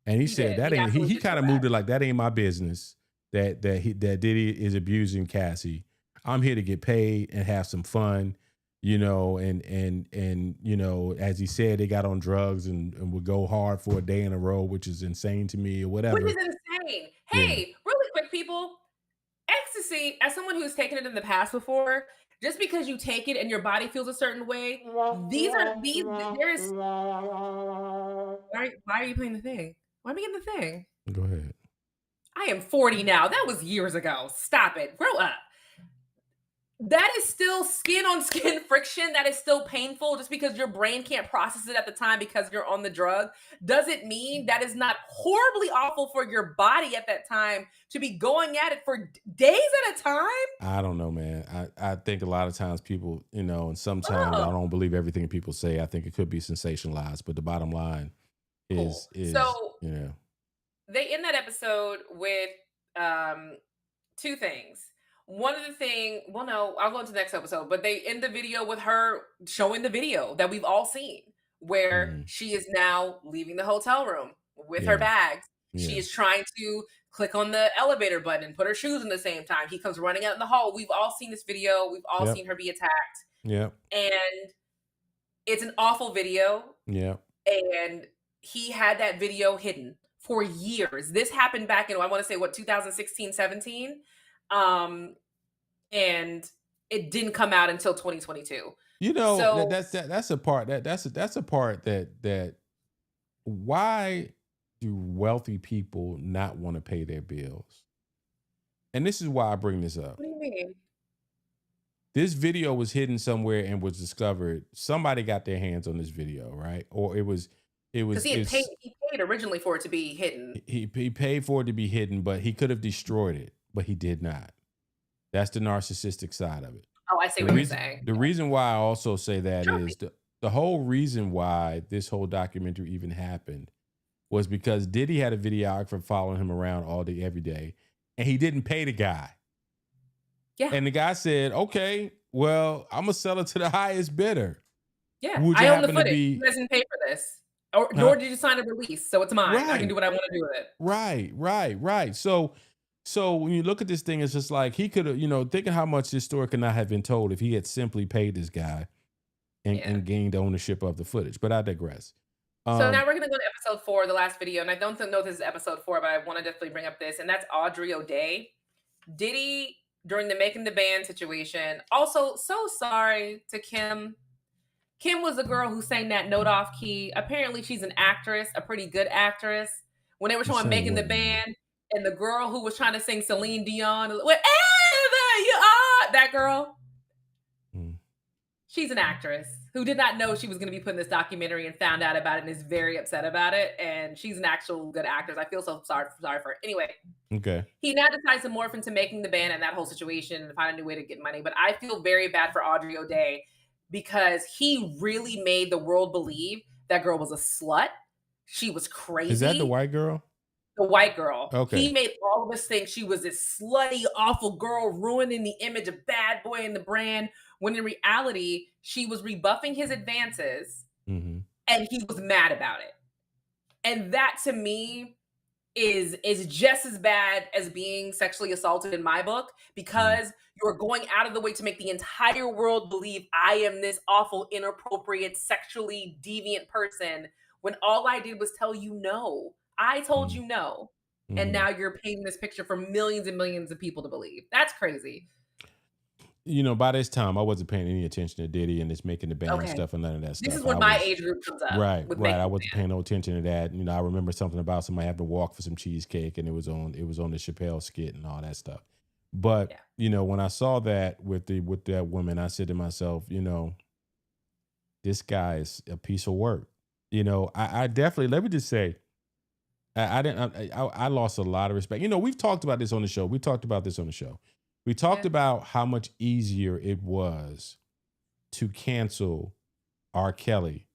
and he He said did. that He ain't absolutely he did kind know of that. moved it like that ain't my business that Diddy is abusing Cassie. I'm here to get paid and have some fun, and as he said, they got on drugs and would go hard for a day in a row, which is insane to me or Which is whatever. insane. Yeah. Hey, really quick, people. ecstasy, as someone who's taken it in the past before, just because you take it and your body feels a certain way, there is why are you playing the thing? Why am I getting the thing? Go ahead. I am 40 now. That was years ago. Stop it. Grow up. That is still skin on skin friction. That is still painful just because your brain can't process it at the time because you're on the drug. Doesn't mean that is not horribly awful for your body at that time to be going at it for days at a time. I don't know, man. I think a lot of times people, and sometimes I Oh, don't believe everything people say. I think it could be sensationalized, but the bottom line cool. is, So you know, they end that episode with um two things. One of the thing, well, no, I'll go into the next episode, but they end the video with her showing the video that we've all seen, where mhm, she is now leaving the hotel room with her yeah, bags. She yeah, is trying to click on the elevator button and put her shoes in the same time. He comes running out in the hall. We've all seen this video. We've all yep, seen her be attacked. yep, And it's an awful video. yep. And he had that video hidden for years. This happened back in, I want to say, what, 2016, 17? Um, and it didn't come out until 2022. So That's a part that's a part that why do wealthy people not want to pay their bills? And this is why I bring this up. what do you mean? This video was hidden somewhere and was discovered. Somebody got their hands on this video, right? Or Because it's he paid originally for it to be hidden. he paid for it to be hidden, but he could have destroyed it, but he did not. That's the narcissistic side of it. Oh, I see The what you're reason saying. the reason why I also say that Trophy. is the whole reason why this whole documentary even happened was because Diddy had a videographer following him around all day, every day, and he didn't pay the guy. Yeah, And the guy said, "Okay, well, I'm gonna sell it to the highest bidder." yeah. Would you I own the happen to footage. You be, guys didn't pay for this, or huh? nor did you sign a release, so it's mine. I can Right, do what I want to do with it. right. So when you look at this thing, it's just like he could have, thinking how much this story could not have been told if he had simply paid this guy Yeah. and gained ownership of the footage. But I digress. So now Um, we're gonna go to episode 4, the last video, and I don't know if this is episode 4, but I want to definitely bring up this, and that's Audrey O'Day. Diddy, during the making the band situation, also so sorry to Kim. Kim was the girl who sang that note off key. Apparently, she's an actress, a pretty good actress. When they were you showing saying making the what now? band, and the girl who was trying to sing Celine Dion, wherever you are, that girl, Mm, she's an actress who did not know she was going to be put in this documentary and found out about it and is very upset about it. And she's an actual good actress. I feel so sorry for her. Anyway, okay. he now decides to morph into making the band and that whole situation and find a new way to get money. But I feel very bad for Audrey O'Day because he really made the world believe that girl was a slut. She was Is that the crazy. white girl? The white girl. He Okay. made all of us think she was this slutty, awful girl, ruining the image of bad boy in the brand. When in reality, she was rebuffing his advances Hmm. and he was mad about it. And that to me is just as bad as being sexually assaulted in my book Mm, because you're going out of the way to make the entire world believe I am this awful, inappropriate, sexually deviant person when all I did was tell you no. I told mm, you no. And mhm. now you're painting this picture for millions and millions of people to believe. That's crazy. By this time, I wasn't paying any attention to Diddy and this making the band Okay. stuff and none of that This is stuff. when I my was age group comes up right, with right. I making wasn't paying no attention to that. I remember something about somebody having to walk for some cheesecake, and it was on the Chappelle skit and all that stuff. But yeah. when I saw that with that woman, I said to myself, this guy is a piece of work. I definitely, let me just say, I didn't. I lost a lot of respect. We've talked about this on the show. We talked about this on the show. We talked Yeah. about how much easier it was to cancel R. Kelly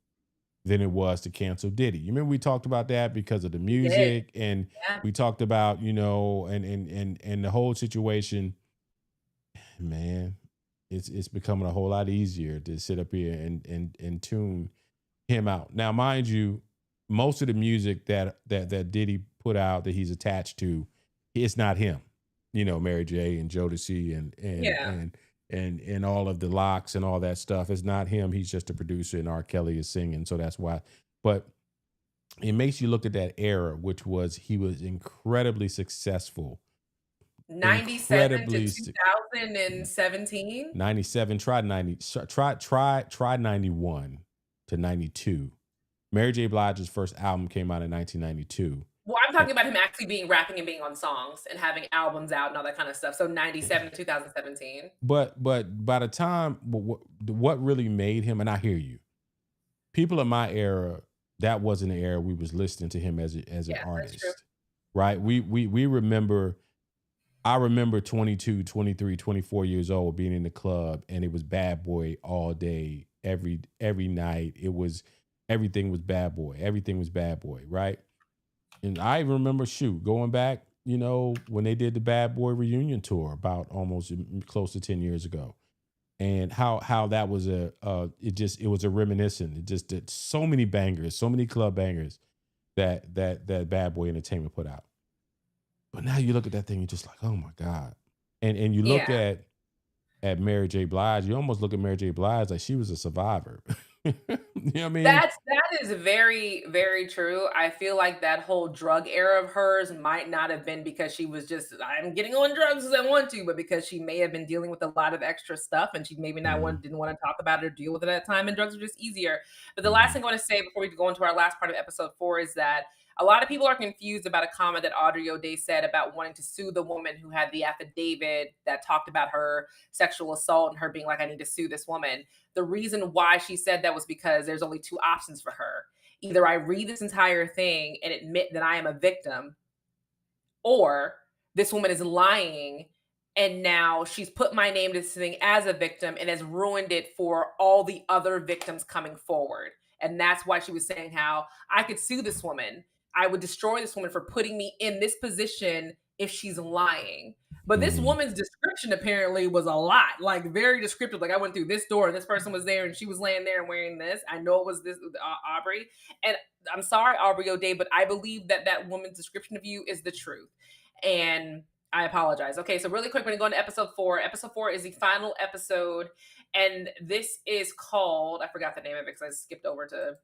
than it was to cancel Diddy. You remember we talked about that because of the We did. music, and Yeah. we talked about and the whole situation. Man, it's becoming a whole lot easier to sit up here and tune him out. Now, mind you, most of the music that Diddy put out that he's attached to, it's not him. Mary J and Jodeci Yeah. and all of the locks and all that stuff. It's not him. He's just a producer, and R. Kelly is singing, so that's why. But it makes you look at that era, which was he was incredibly successful 97 to incredibly 2017. 97. Try 90. Try 91 to 92. Mary J. Blige's first album came out in 1992. Well, I'm talking about him actually being rapping and being on songs and having albums out and all that kind of stuff. So 97 to 2017. But by the time what really made him, and I hear you, people in my era, that wasn't the era we was listening to him as an Yeah, that's true. artist, right? We remember. I remember 22, 23, 24 years old being in the club, and it was Bad Boy all day, every night. It was everything was Bad Boy. Everything was Bad Boy, right? And I even remember, shoot, going back, when they did the Bad Boy reunion tour about almost close to 10 years ago, and how that was it was a reminiscent. It just did so many bangers, so many club bangers that Bad Boy Entertainment put out. But now you look at that thing, you're just like, oh my God. And you look Yeah. at Mary J. Blige, you almost look at Mary J. Blige like she was a survivor. You know what I mean? That is very, very true. I feel like that whole drug era of hers might not have been because she was just, I'm getting on drugs as I want to, but because she may have been dealing with a lot of extra stuff and she maybe not Mhm, didn't want to talk about it or deal with it at that time, and drugs are just easier. But the last mhm, thing I want to say before we go into our last part of episode 4 is that a lot of people are confused about a comment that Audrey O'Day said about wanting to sue the woman who had the affidavit that talked about her sexual assault and her being like, I need to sue this woman. The reason why she said that was because there's only two options for her. Either I read this entire thing and admit that I am a victim, or this woman is lying and now she's put my name to this thing as a victim and has ruined it for all the other victims coming forward. And that's why she was saying how I could sue this woman. I would destroy this woman for putting me in this position if she's lying. But this mhm. woman's description apparently was a lot, like very descriptive. Like I went through this door and this person was there and she was laying there and wearing this. I know it was this Aubrey. And I'm sorry, Aubrey O'Day, but I believe that that woman's description of you is the truth. And I apologize. Okay, so really quick, we're gonna go into episode 4. Episode 4 is the final episode, and this is called, I forgot the name of it because I skipped over to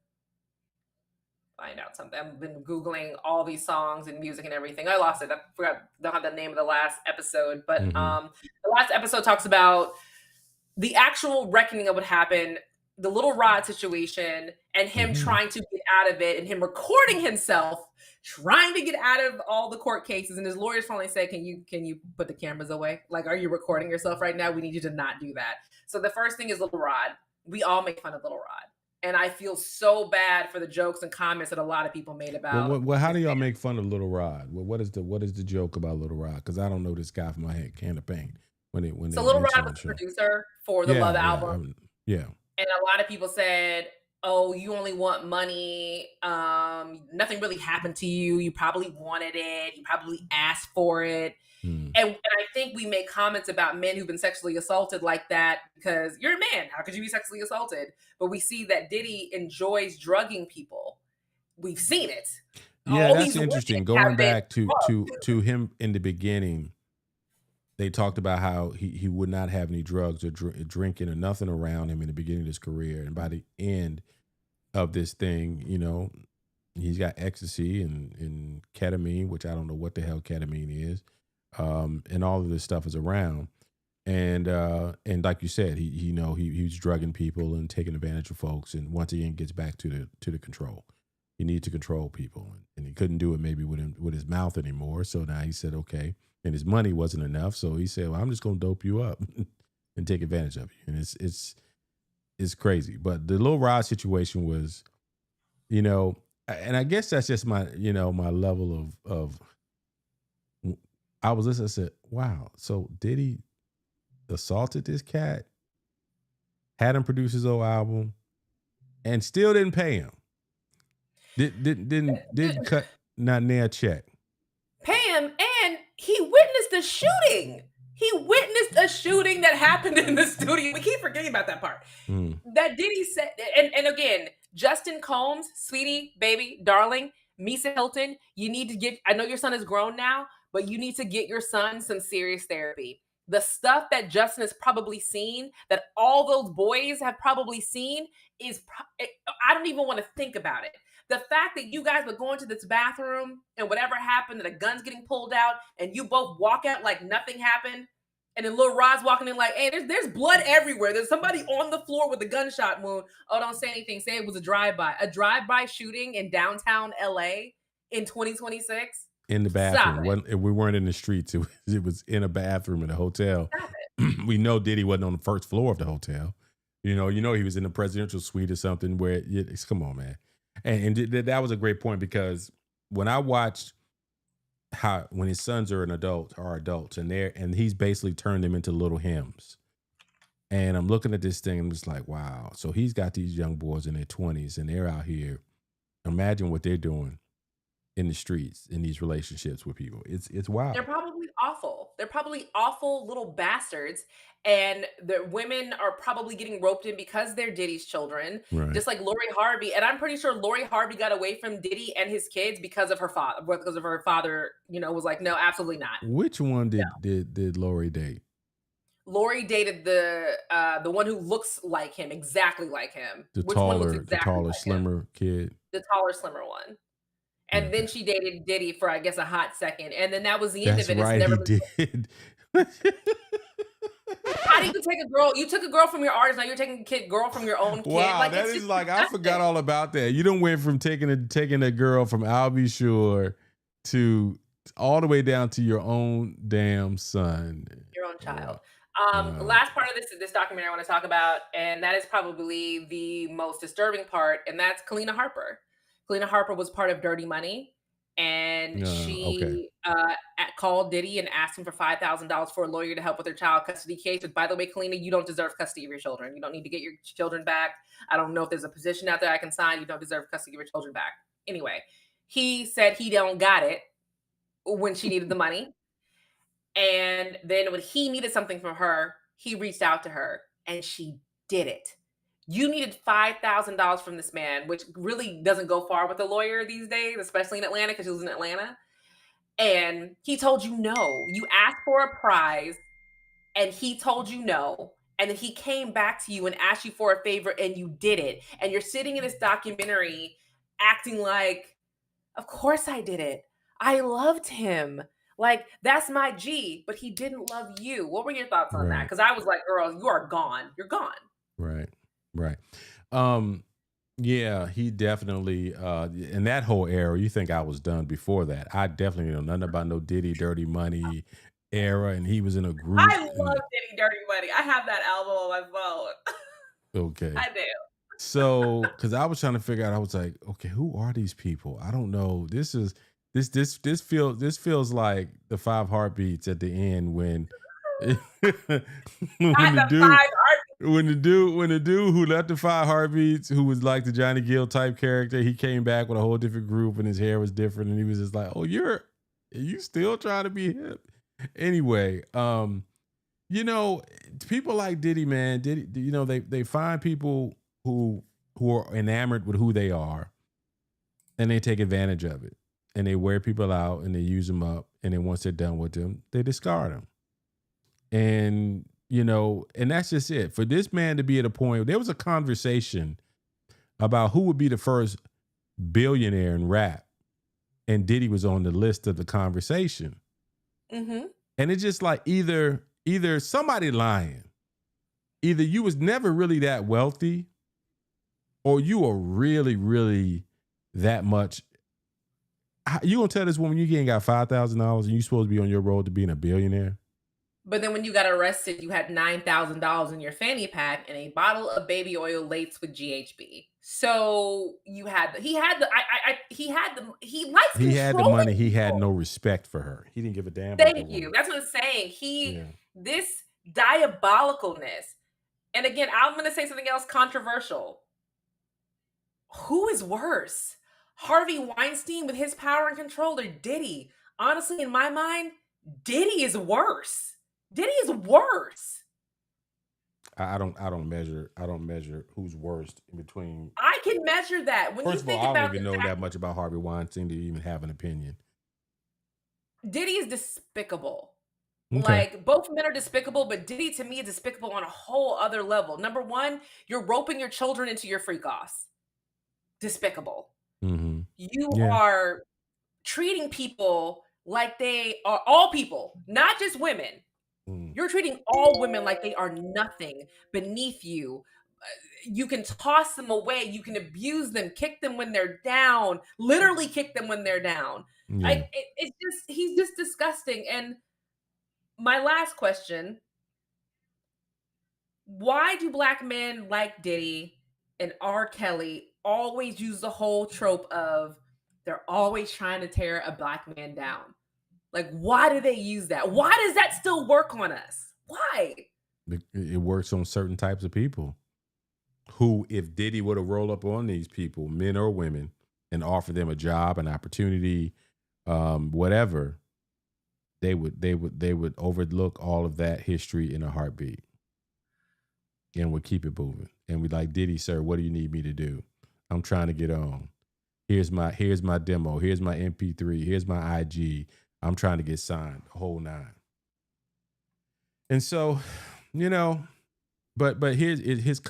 find out something. I've been Googling all these songs and music and everything. I lost it. I forgot, don't have the name of the last episode, but Mhm, the last episode talks about the actual reckoning of what happened, the little Rod situation, and him mhm. trying to get out of it, and him recording himself trying to get out of all the court cases. And his lawyers finally said, "Can you put the cameras away? Like, are you recording yourself right now? We need you to not do that." So the first thing is Little Rod. We all make fun of Little Rod, and I feel so bad for the jokes and comments that a lot of people made about How this do y'all man. make fun of Little Rod? What is the joke about Little Rod? Because I don't know this guy from my head can of paint when So they Little mention Rod on was the the show. producer for the Love Yeah, yeah, album. yeah. And a lot of people said, "Oh, you only want money. Nothing really happened to you. You probably wanted it. You probably asked for it." Mm. And I think we make comments about men who've been sexually assaulted like that because you're a man. How could you be sexually assaulted? But we see that Diddy enjoys drugging people. We've seen it. Yeah, All that's these women interesting. have Going been back to drugged. him in the beginning, they talked about how he would not have any drugs or drinking or nothing around him in the beginning of his career, and by the end of this thing, he's got ecstasy and ketamine, which I don't know what the hell ketamine is, and all of this stuff is around. And like you said, he was drugging people and taking advantage of folks, and once again gets back to the control. He needs to control people, and he couldn't do it maybe with his mouth anymore. So now he said, okay, and his money wasn't enough, so he said, well, I'm just gonna dope you up and take advantage of you, and it's crazy. But the Lil Rod situation was, and I guess that's just my my level of. I was listening. I said, wow. So did he assaulted this cat, had him produce his old album, and still didn't pay him. Didn't cut not near a check. Pam, and he witnessed a shooting. He witnessed a shooting that happened in the studio. We keep forgetting about that part. Mm, That Diddy said, and again, Justin Combs, sweetie, baby, darling, Misa Hilton, you need to get, I know your son is grown now, but you need to get your son some serious therapy. The stuff that Justin has probably seen, that all those boys have probably seen, I don't even want to think about it. The fact that you guys would go into this bathroom and whatever happened, and a gun's getting pulled out, and you both walk out like nothing happened, and then little Rod's walking in like, hey, there's blood everywhere. There's somebody on the floor with a gunshot wound. Oh, don't say anything. Say it was a drive-by. A drive-by shooting in downtown LA in 2026. In the Stop bathroom. it. We weren't in the streets. It was in a bathroom in a hotel. Stop it. We know Diddy wasn't on the first floor of the hotel. You know he was in the presidential suite or something where come on, man. And that was a great point, because when I watched when his sons are adults and he's basically turned them into little hymns. And I'm looking at this thing and I'm just like, wow. So he's got these young boys in their 20s and they're out here. Imagine what they're doing in the streets, in these relationships with people. It's wild. They're probably awful. They're probably awful little bastards. And the women are probably getting roped in because they're Diddy's children, Right. just like Lori Harvey. And I'm pretty sure Lori Harvey got away from Diddy and his kids because of her father. Because of her father, was like, no, absolutely not. Which one did Lori date? Lori dated the one who looks like him, exactly like him. The Which one looks taller, exactly like him? slimmer kid. The taller, slimmer one. And then she dated Diddy for, I guess, a hot second. And then that was the end That's of it. right, It's never he been. did. How do you take a girl? You took a girl from your artist. Now you're taking a girl from your own kid. Wow, Like, that it's is just like, I disgusting. forgot all about that. You done went from taking a girl from I'll Be Sure to all the way down to your own damn son. Your own child. Wow. Last part of this documentary I want to talk about, and that is probably the most disturbing part, and that's Kalina Harper. Kalina Harper was part of Dirty Money, and she called Diddy and asked him for $5,000 for a lawyer to help with her child custody case. But by the way, Kalina, you don't deserve custody of your children. You don't need to get your children back. I don't know if there's a position out there I can sign. You don't deserve custody of your children back. Anyway, he said he don't got it when she needed the money. And then when he needed something from her, he reached out to her and she did it. You needed $5,000 from this man, which really doesn't go far with a lawyer these days, especially in Atlanta, because she was in Atlanta. And he told you no. You asked for a prize and he told you no. And then he came back to you and asked you for a favor and you did it. And you're sitting in this documentary acting like, of course I did it. I loved him. Like, that's my G, but he didn't love you. What were your thoughts on that? Because I was like, girl, you are gone. You're gone. Right. Yeah, he definitely in that whole era, you think I was done before that. I definitely know nothing about no Diddy Dirty Money era, and he was in a group. I love Diddy Dirty Money. I have that album on my phone. Okay. I do. So, because I was trying to figure out, I was like, okay, who are these people? I don't know. This feels like the Five Heartbeats at the end when when the dude who left the Five Heartbeats, who was like the Johnny Gill type character, he came back with a whole different group and his hair was different, and he was just like, oh, are you still trying to be hip? Anyway, people like Diddy, man, they find people who are enamored with who they are, and they take advantage of it, and they wear people out and they use them up, and then once they're done with them, they discard them. And and that's just it. For this man to be at a point, there was a conversation about who would be the first billionaire in rap, and Diddy was on the list of the conversation. Mm-hmm. And it's just like either somebody lying, either you was never really that wealthy, or you are really, really that much. You gonna tell this woman you ain't got $5,000 and you supposed to be on your road to being a billionaire? But then when you got arrested, you had $9,000 in your fanny pack and a bottle of baby oil laced with GHB. So he likes He had the money. He had no respect for her. He didn't give a damn. Thank you. That's what I'm saying. This diabolicalness. And again, I'm going to say something else controversial. Who is worse? Harvey Weinstein with his power and control, or Diddy? Honestly, in my mind, Diddy is worse. Diddy is worse. I don't measure who's worst in between. I can measure that. First of all, I don't even know that much about Harvey Weinstein to even have an opinion. Diddy is despicable. Okay. Like, both men are despicable, but Diddy to me is despicable on a whole other level. Number one, you're roping your children into your freak offs. Despicable. Mm-hmm. You Yeah. are treating people like they are all people, not just women. Mm. You're treating all women like they are nothing beneath you. You can toss them away. You can abuse them, kick them when they're down, literally kick them when they're down. Yeah. It's just, he's just disgusting. And my last question, why do black men like Diddy and R. Kelly always use the whole trope of they're always trying to tear a black man down? Like, why do they use that? Why does that still work on us? Why? It works on certain types of people who, if Diddy were to roll up on these people, men or women, and offer them a job, an opportunity, whatever, they would overlook all of that history in a heartbeat and would keep it moving. And we like, Diddy, sir, what do you need me to do? I'm trying to get on. Here's my demo. Here's my MP3. Here's my IG. I'm trying to get signed, the whole nine. And so, but here's his,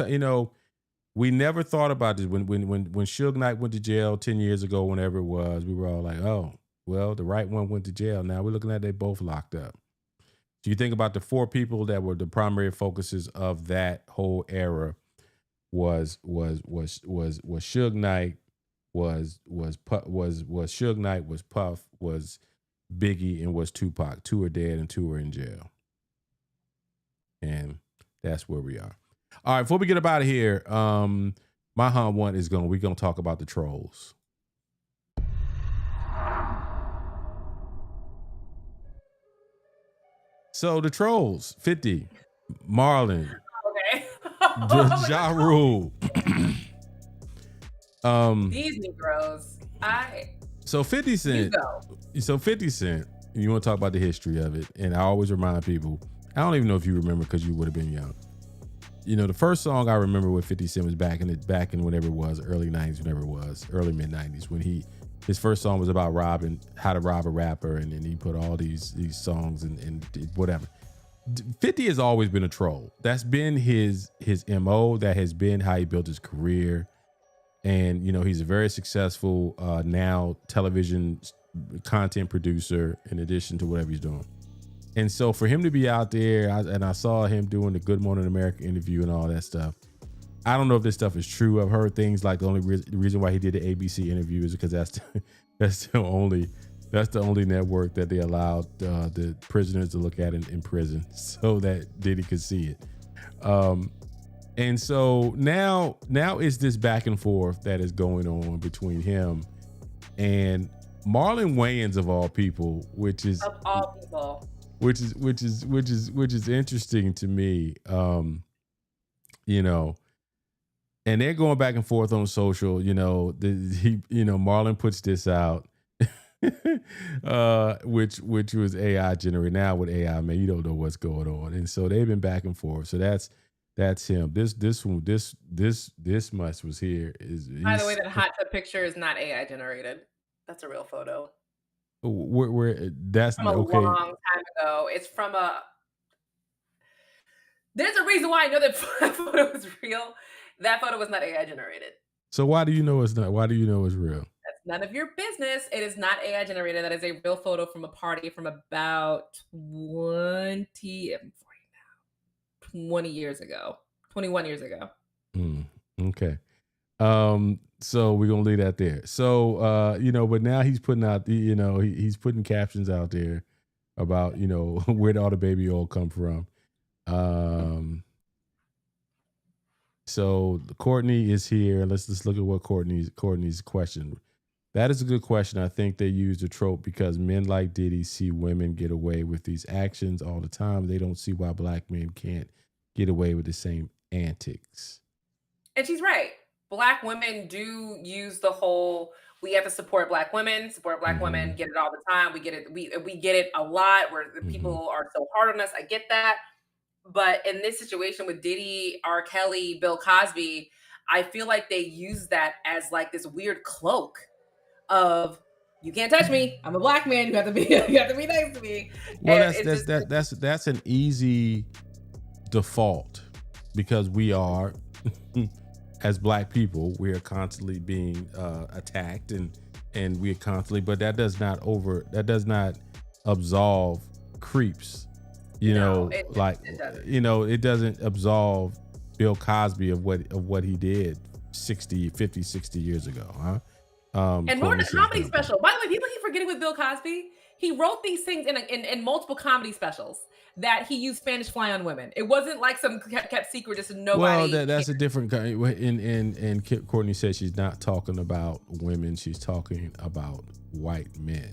we never thought about this when Suge Knight went to jail 10 years ago, whenever it was. We were all like, oh, well, the right one went to jail. Now we're looking at they both locked up. So you think about the four people that were the primary focuses of that whole era was Suge Knight, was Suge Knight, was Puff, was Biggie, and was Tupac. 2 are dead and 2 are in jail. And that's where we are. All right, before we get up out of here, my hot one is we're gonna talk about the trolls. So the trolls, 50, Marlon, Okay. Ja Rule. These Negroes. So 50 Cent. So 50 Cent, you want to talk about the history of it. And I always remind people, I don't even know if you remember because you would have been young. The first song I remember with 50 Cent was back in whatever it was, early 90s, whenever it was, early mid 90s, when his first song was about how to rob a rapper, and then he put all these songs and whatever. 50 has always been a troll. That's been his MO. That has been how he built his career. And, he's a very successful now television content producer in addition to whatever he's doing. And so for him to be out there, I saw him doing the Good Morning America interview and all that stuff. I don't know if this stuff is true. I've heard things like the only reason why he did the ABC interview is because that's the only network that they allowed the prisoners to look at in prison, so that Diddy could see it. And so now it's this back and forth that is going on between him and Marlon Wayans, of all people, which is interesting to me. And they're going back and forth on social. Marlon puts this out, which was AI generated. Now with AI, man, you don't know what's going on, and so they've been back and forth. So that's him. This much was here. By the way, that hot tub picture is not AI generated. That's a real photo. Where that's from a okay. long time ago. It's from There's a reason why I know that photo was real. That photo was not AI generated. So why do you know it's not? Why do you know it's real? That's none of your business. It is not AI generated. That is a real photo from a party from about 20 years ago. 21 years ago. Okay. So we're gonna leave that there. So but now he's putting out he's putting captions out there about where'd all the baby oil come from. So Courtney is here. Let's just look at what Courtney's question. That is a good question. I think they use the trope because men like Diddy see women get away with these actions all the time. They don't see why black men can't get away with the same antics. And she's right. Black women do use the whole, we have to support black women, women, get it all the time. We get it. We get it a lot where people are so hard on us. I get that. But in this situation with Diddy, R. Kelly, Bill Cosby, I feel like they use that as like this weird cloak of, you can't touch me. I'm a black man. You have to be nice to me. Well, that's an easy default because we are as black people, we are constantly being attacked and and we constantly, but that does not absolve creeps. No, it Like, it doesn't. it doesn't absolve Bill Cosby of what he did 60, 50, 60 years ago, huh? And more Courtney than a says comedy no, but special. By the way, people keep forgetting with Bill Cosby, he wrote these things in multiple comedy specials that he used Spanish fly on women. It wasn't like some kept secret just so well, nobody cared. that's a different kind. And Courtney says she's not talking about women; she's talking about white men.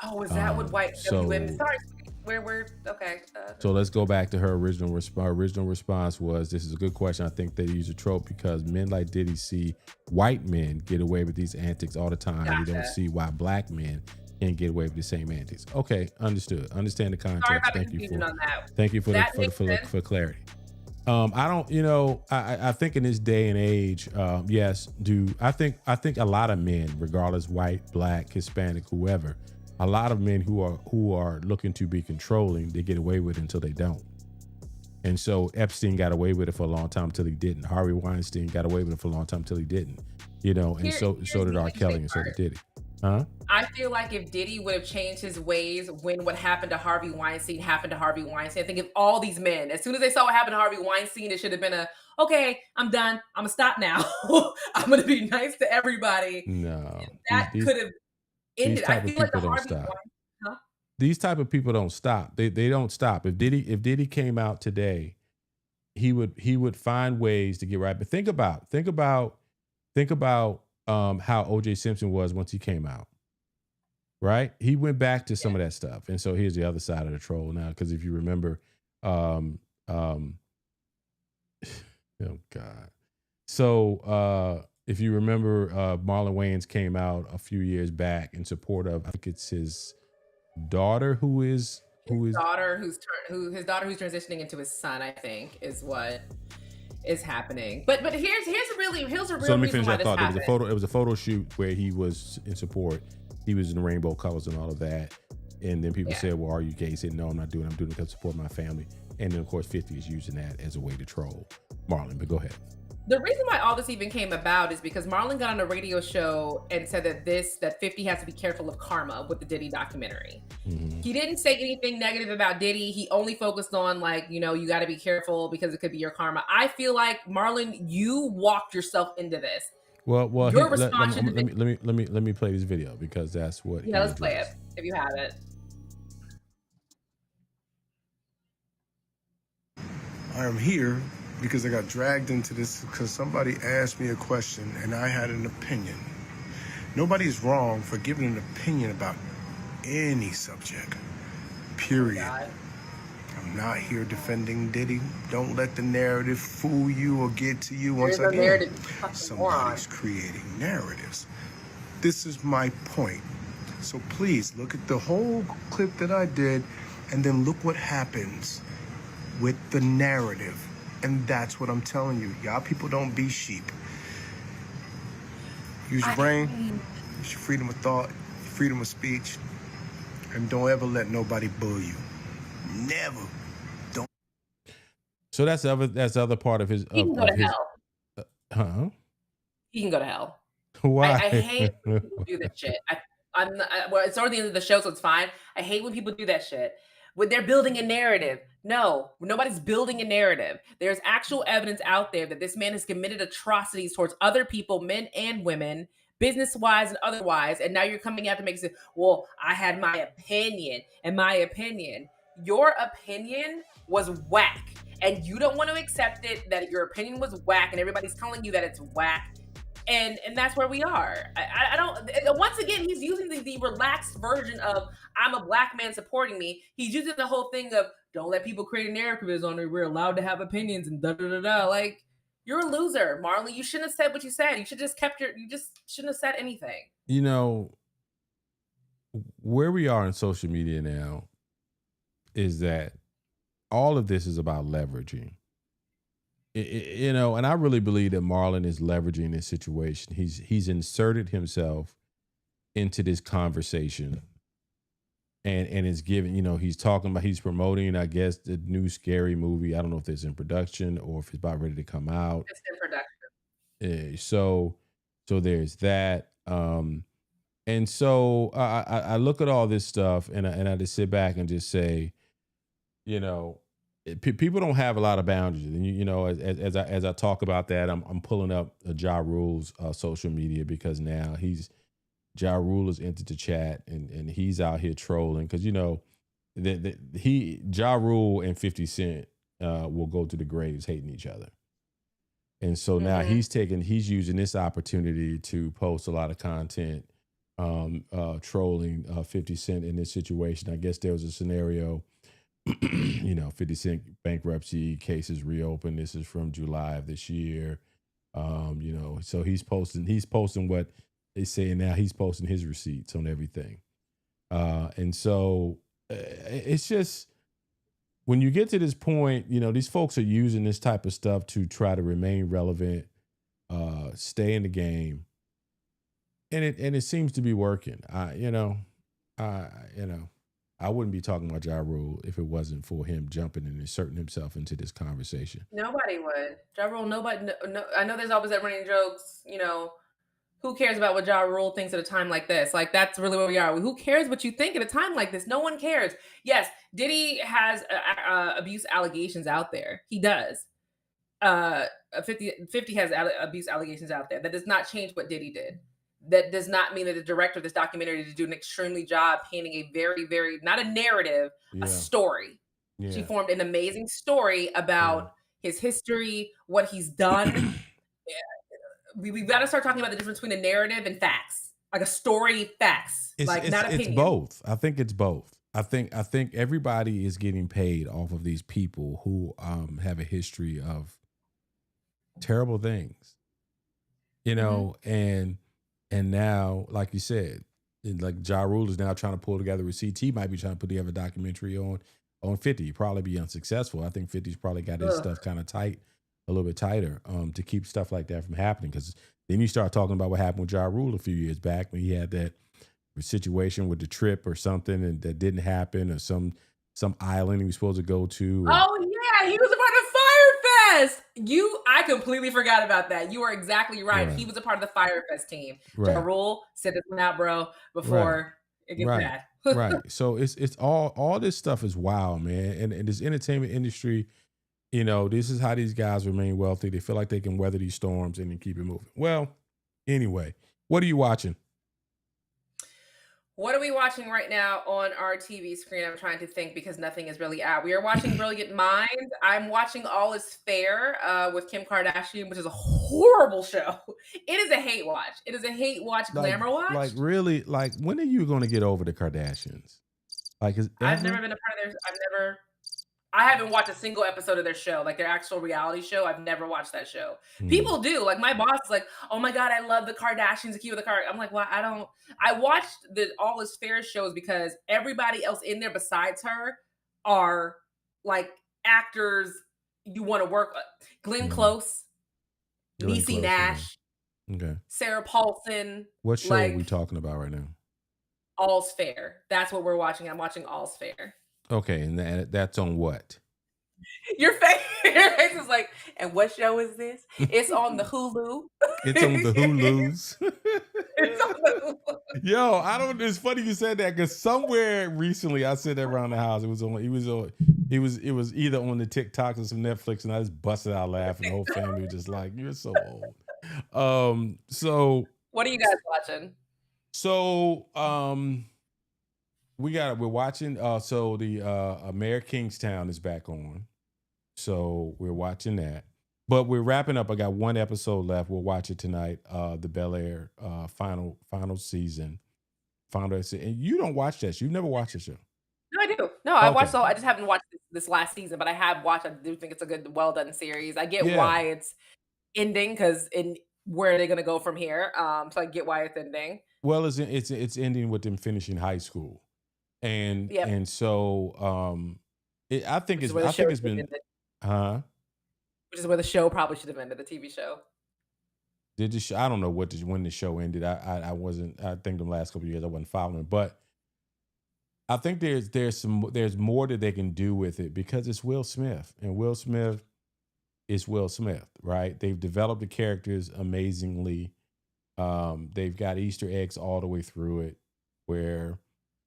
Oh, is that what white WM? So Sorry, we're okay. So let's go back to her original response. Her original response was, "This is a good question. I think they use a trope because men like Diddy see white men get away with these antics all the time. They don't Gotcha. see why black men can't get away with the same antics." Okay, understood. Understand the Sorry context. about the confusion on that. Thank you for That makes sense. for clarity. I don't, I think in this day and age, yes, I think a lot of men, regardless white, black, Hispanic, whoever, a lot of men who are looking to be controlling, they get away with it until they don't. And so Epstein got away with it for a long time until he didn't. Harvey Weinstein got away with it for a long time until he didn't. And Here's so did the R. Kelly, interesting and so part. did Diddy. Huh? I feel like if Diddy would have changed his ways when what happened to Harvey Weinstein happened to Harvey Weinstein, I think if all these men, as soon as they saw what happened to Harvey Weinstein, it should have been okay, I'm done. I'm gonna stop now. I'm gonna be nice to everybody. No, That could have these ended. I type of feel like the people don't Harvey stop. Weinstein, huh? These type of people don't stop. They don't stop. If Diddy came out today, he would find ways to get right. But think about how OJ Simpson was once he came out. Right? He went back to Yeah. some of that stuff. And so here's the other side of the troll now. Because if you remember, um, um, oh God. So if you remember, Marlon Wayans came out a few years back in support of, I think it's his daughter who is His daughter who's transitioning into his son, I think, is what is happening. But here's a so let real me reason finish why that this thought. happened. It was a photo shoot where he was in support. He was in the rainbow colors and all of that. And then people Yeah. said, "Well, are you gay?" He said, "No, I'm not doing it. I'm doing it to support my family." And then of course 50 is using that as a way to troll Marlon. But go ahead. The reason why all this even came about is because Marlon got on a radio show and said that 50 has to be careful of karma with the Diddy documentary. Mm-hmm. He didn't say anything negative about Diddy. He only focused on you got to be careful because it could be your karma. I feel like Marlon, you walked yourself into this. Well, Your response should have been, let me play this video because that's what he yeah, let's play it addressed. if you have it. I am here because I got dragged into this because somebody asked me a question and I had an opinion. Nobody's wrong for giving an opinion about any subject, period. God. I'm not here defending Diddy. Don't let the narrative fool you or get to you. Once There's no again, narrative, you fucking moron. somebody's creating narratives. This is my point. So please look at the whole clip that I did and then look what happens with the narrative. And that's what I'm telling you. Y'all people don't be sheep. Use your brain, use your freedom of thought, freedom of speech, and don't ever let nobody bully you. Never. Don't. So that's the other part of his He can go to his hell. huh? He can go to hell. Why? I hate when people do that shit. Well, it's already the end of the show, so it's fine. I hate when people do that shit. When they're building a narrative. No, nobody's building a narrative. There's actual evidence out there that this man has committed atrocities towards other people, men and women, business-wise and otherwise. And now you're coming out to make it say, well, I had my opinion, and my opinion. Your opinion was whack. And you don't want to accept it that your opinion was whack, and everybody's telling you that it's whack. And that's where we are. I don't. Once again, he's using the relaxed version of "I'm a black man supporting me." He's using the whole thing of "Don't let people create a narrative on it. We're allowed to have opinions and da da da da." Like, you're a loser, Marley. You shouldn't have said what you said. You should just kept your. You just shouldn't have said anything. Where we are in social media now is that all of this is about leveraging. And I really believe that Marlon is leveraging this situation. He's inserted himself into this conversation, and it's giving. He's promoting, I guess, the new Scary movie. I don't know if it's in production or if it's about ready to come out. It's in production. So there's that. And so I look at all this stuff and I just sit back and just say, you know, people don't have a lot of boundaries. And you know, as I talk about that, I'm pulling up Ja Rule's social media because now Ja Rule has entered the chat and he's out here trolling because you know Ja Rule and 50 Cent will go to the graves hating each other. And so now Mm-hmm. he's using this opportunity to post a lot of content trolling 50 Cent in this situation. I guess there was a scenario, you know, 50 Cent bankruptcy cases reopened. This is from July of this year. You know, so he's posting what they say now he's posting his receipts on everything. And so it's just when you get to this point, you know, these folks are using this type of stuff to try to remain relevant, stay in the game, and it seems to be working. I you know, I wouldn't be talking about Ja Rule if it wasn't for him jumping and inserting himself into this conversation. Nobody would. Ja Rule, nobody. No, I know there's always that running jokes. You know, who cares about what Ja Rule thinks at a time like this? Like that's really where we are. Who cares what you think at a time like this? No one cares. Yes, Diddy has abuse allegations out there. He does. 50 has abuse allegations out there. That does not change what Diddy did. That does not mean that the director of this documentary did do an extremely job painting a very, very not a narrative, a Yeah, story. She yeah, formed an amazing story yeah. about his history, what he's done. We've got to start talking about the difference between a narrative and facts, like a story, facts, like not It's opinion. both. I think it's both. I think everybody is getting paid off of these people who have a history of terrible things, you Mm-hmm. know, and now, like you said, like Ja Rule is now trying to pull together receipts. He might be trying to put together a documentary on 50. He'd probably be unsuccessful. I think 50's probably got his Ugh. stuff kind of tight, a little bit tighter, to keep stuff like that from happening. Because then you start talking about what happened with Ja Rule a few years back when he had that situation with the trip or something and that didn't happen, or some island he was supposed to go to, and Oh yeah, he was a part of Fire Fest. I completely forgot about that. You are exactly right. right, He was a part of the Fire Fest team. Ja right, Rule, sit this one out, bro, right, before it gets right, bad. right. So it's all this stuff is wild, man. And this entertainment industry, you know, this is how these guys remain wealthy. They feel like they can weather these storms and then keep it moving. Well, anyway, what are you watching? What are we watching right now on our TV screen? I'm trying to think because nothing is really out. We are watching Brilliant Minds. I'm watching All Is Fair with Kim Kardashian, which is a horrible show. It is a hate watch. It is a hate watch, Like glamour watch. like really, like when are you going to get over the Kardashians? Like is I've never ever? been a part of their. I haven't watched a single episode of their show, like their actual reality show. I've never watched that show. Hmm, People do. Like my boss is like, "Oh my god, I love the Kardashians, the cute with the car." I'm like, "Well, I don't." I watched the All Is Fair shows because everybody else in there besides her are like actors you want to work with. Glenn hmm. Close, Glenn Niecy Close. Okay. Nash, Okay. Sarah Paulson, What show are we like talking about right now? All's Fair. That's what we're watching. I'm watching All's Fair. Okay, and that's on what? Your face is like, and what show is this? It's on the Hulu. It's on the Hulu's. It's on the Hulu. Yo, I don't. It's funny you said that because somewhere recently I said that around the house. It was on. It was either on the TikToks or some Netflix, and I just busted out laughing. The whole family was just like, "You're so old." Um. So What are you guys watching? so we're watching. So the Mayor Kingstown is back on. So we're watching that. But we're wrapping up. I got one episode left. We'll watch it tonight. The Bel Air final season. And you don't watch that. You've never watched the show. No, I do. No, I watched Okay. the whole, I just haven't watched this last season, but I have watched. I do think it's a good, well done series. I get Yeah. why it's ending because in where are they going to go from here? So I get why it's ending. Well, it's ending with them finishing high school, and Yep, and so I think which is where the I show think it's should have been ended. huh. Which is where the show probably should have ended. The TV show. Did the show, I don't know when the show ended. I wasn't. I think the last couple of years I wasn't following, but I think there's more that they can do with it because it's Will Smith, and Will Smith is Will Smith, right? They've developed the characters amazingly. They've got Easter eggs all the way through it, where,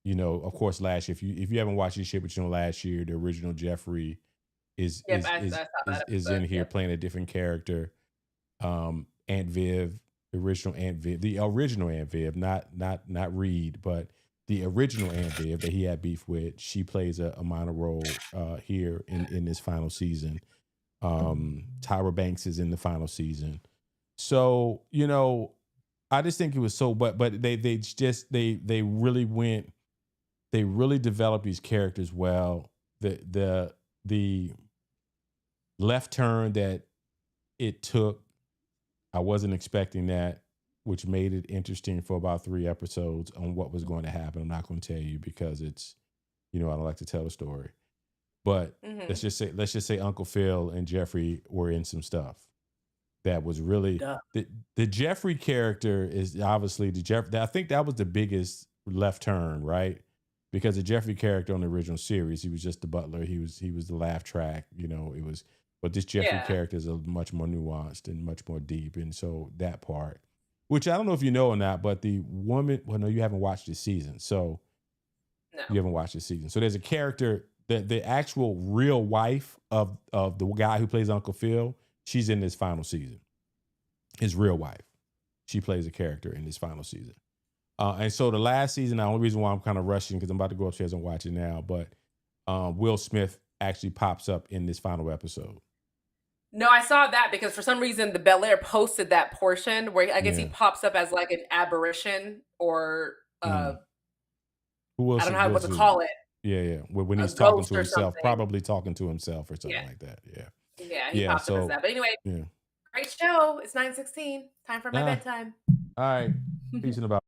of course, last year, if you haven't watched this shit, but last year the original Jeffrey is Yep, is I is saw is that is episode. in here Yep. playing a different character. Aunt Viv, the original Aunt Viv, not Reed, but the original Aunt Viv that he had beef with. She plays a minor role here in this final season. Tyra Banks is in the final season. So, I just think it was so, but they really developed these characters well. The left turn that it took, I wasn't expecting that, which made it interesting for about 3 episodes on what was going to happen. I'm not going to tell you because it's, I don't like to tell the story. But let's Mm-hmm. just say Uncle Phil and Jeffrey were in some stuff that was really Duh. the Jeffrey character is obviously the Jeff. I think that was the biggest left turn, right? Because the Jeffrey character on the original series, he was just the butler. He was the laugh track. It was. But this Jeffrey Yeah. character is a much more nuanced and much more deep, and so that part, which I don't know if you know or not, but the woman. Well, no, you haven't watched this season, so No. you haven't watched this season. So there's a character that the actual real wife of the guy who plays Uncle Phil. She's in this final season. His real wife. She plays a character in this final season. And so the last season, the only reason why I'm kind of rushing because I'm about to go upstairs and watch it now, but Will Smith actually pops up in this final episode. No, I saw that because for some reason the Bel Air posted that portion where I guess he Yeah. pops up as like an aberration or Who I else? don't know what to Who? call it, Yeah. When a he's talking ghost to or himself, something. probably talking to himself or something Yeah. like that. Yeah. Yeah, he Yeah. pops up as So that. But anyway, yeah. great show. It's 9:16. Time for my bedtime. All right. Peace and about.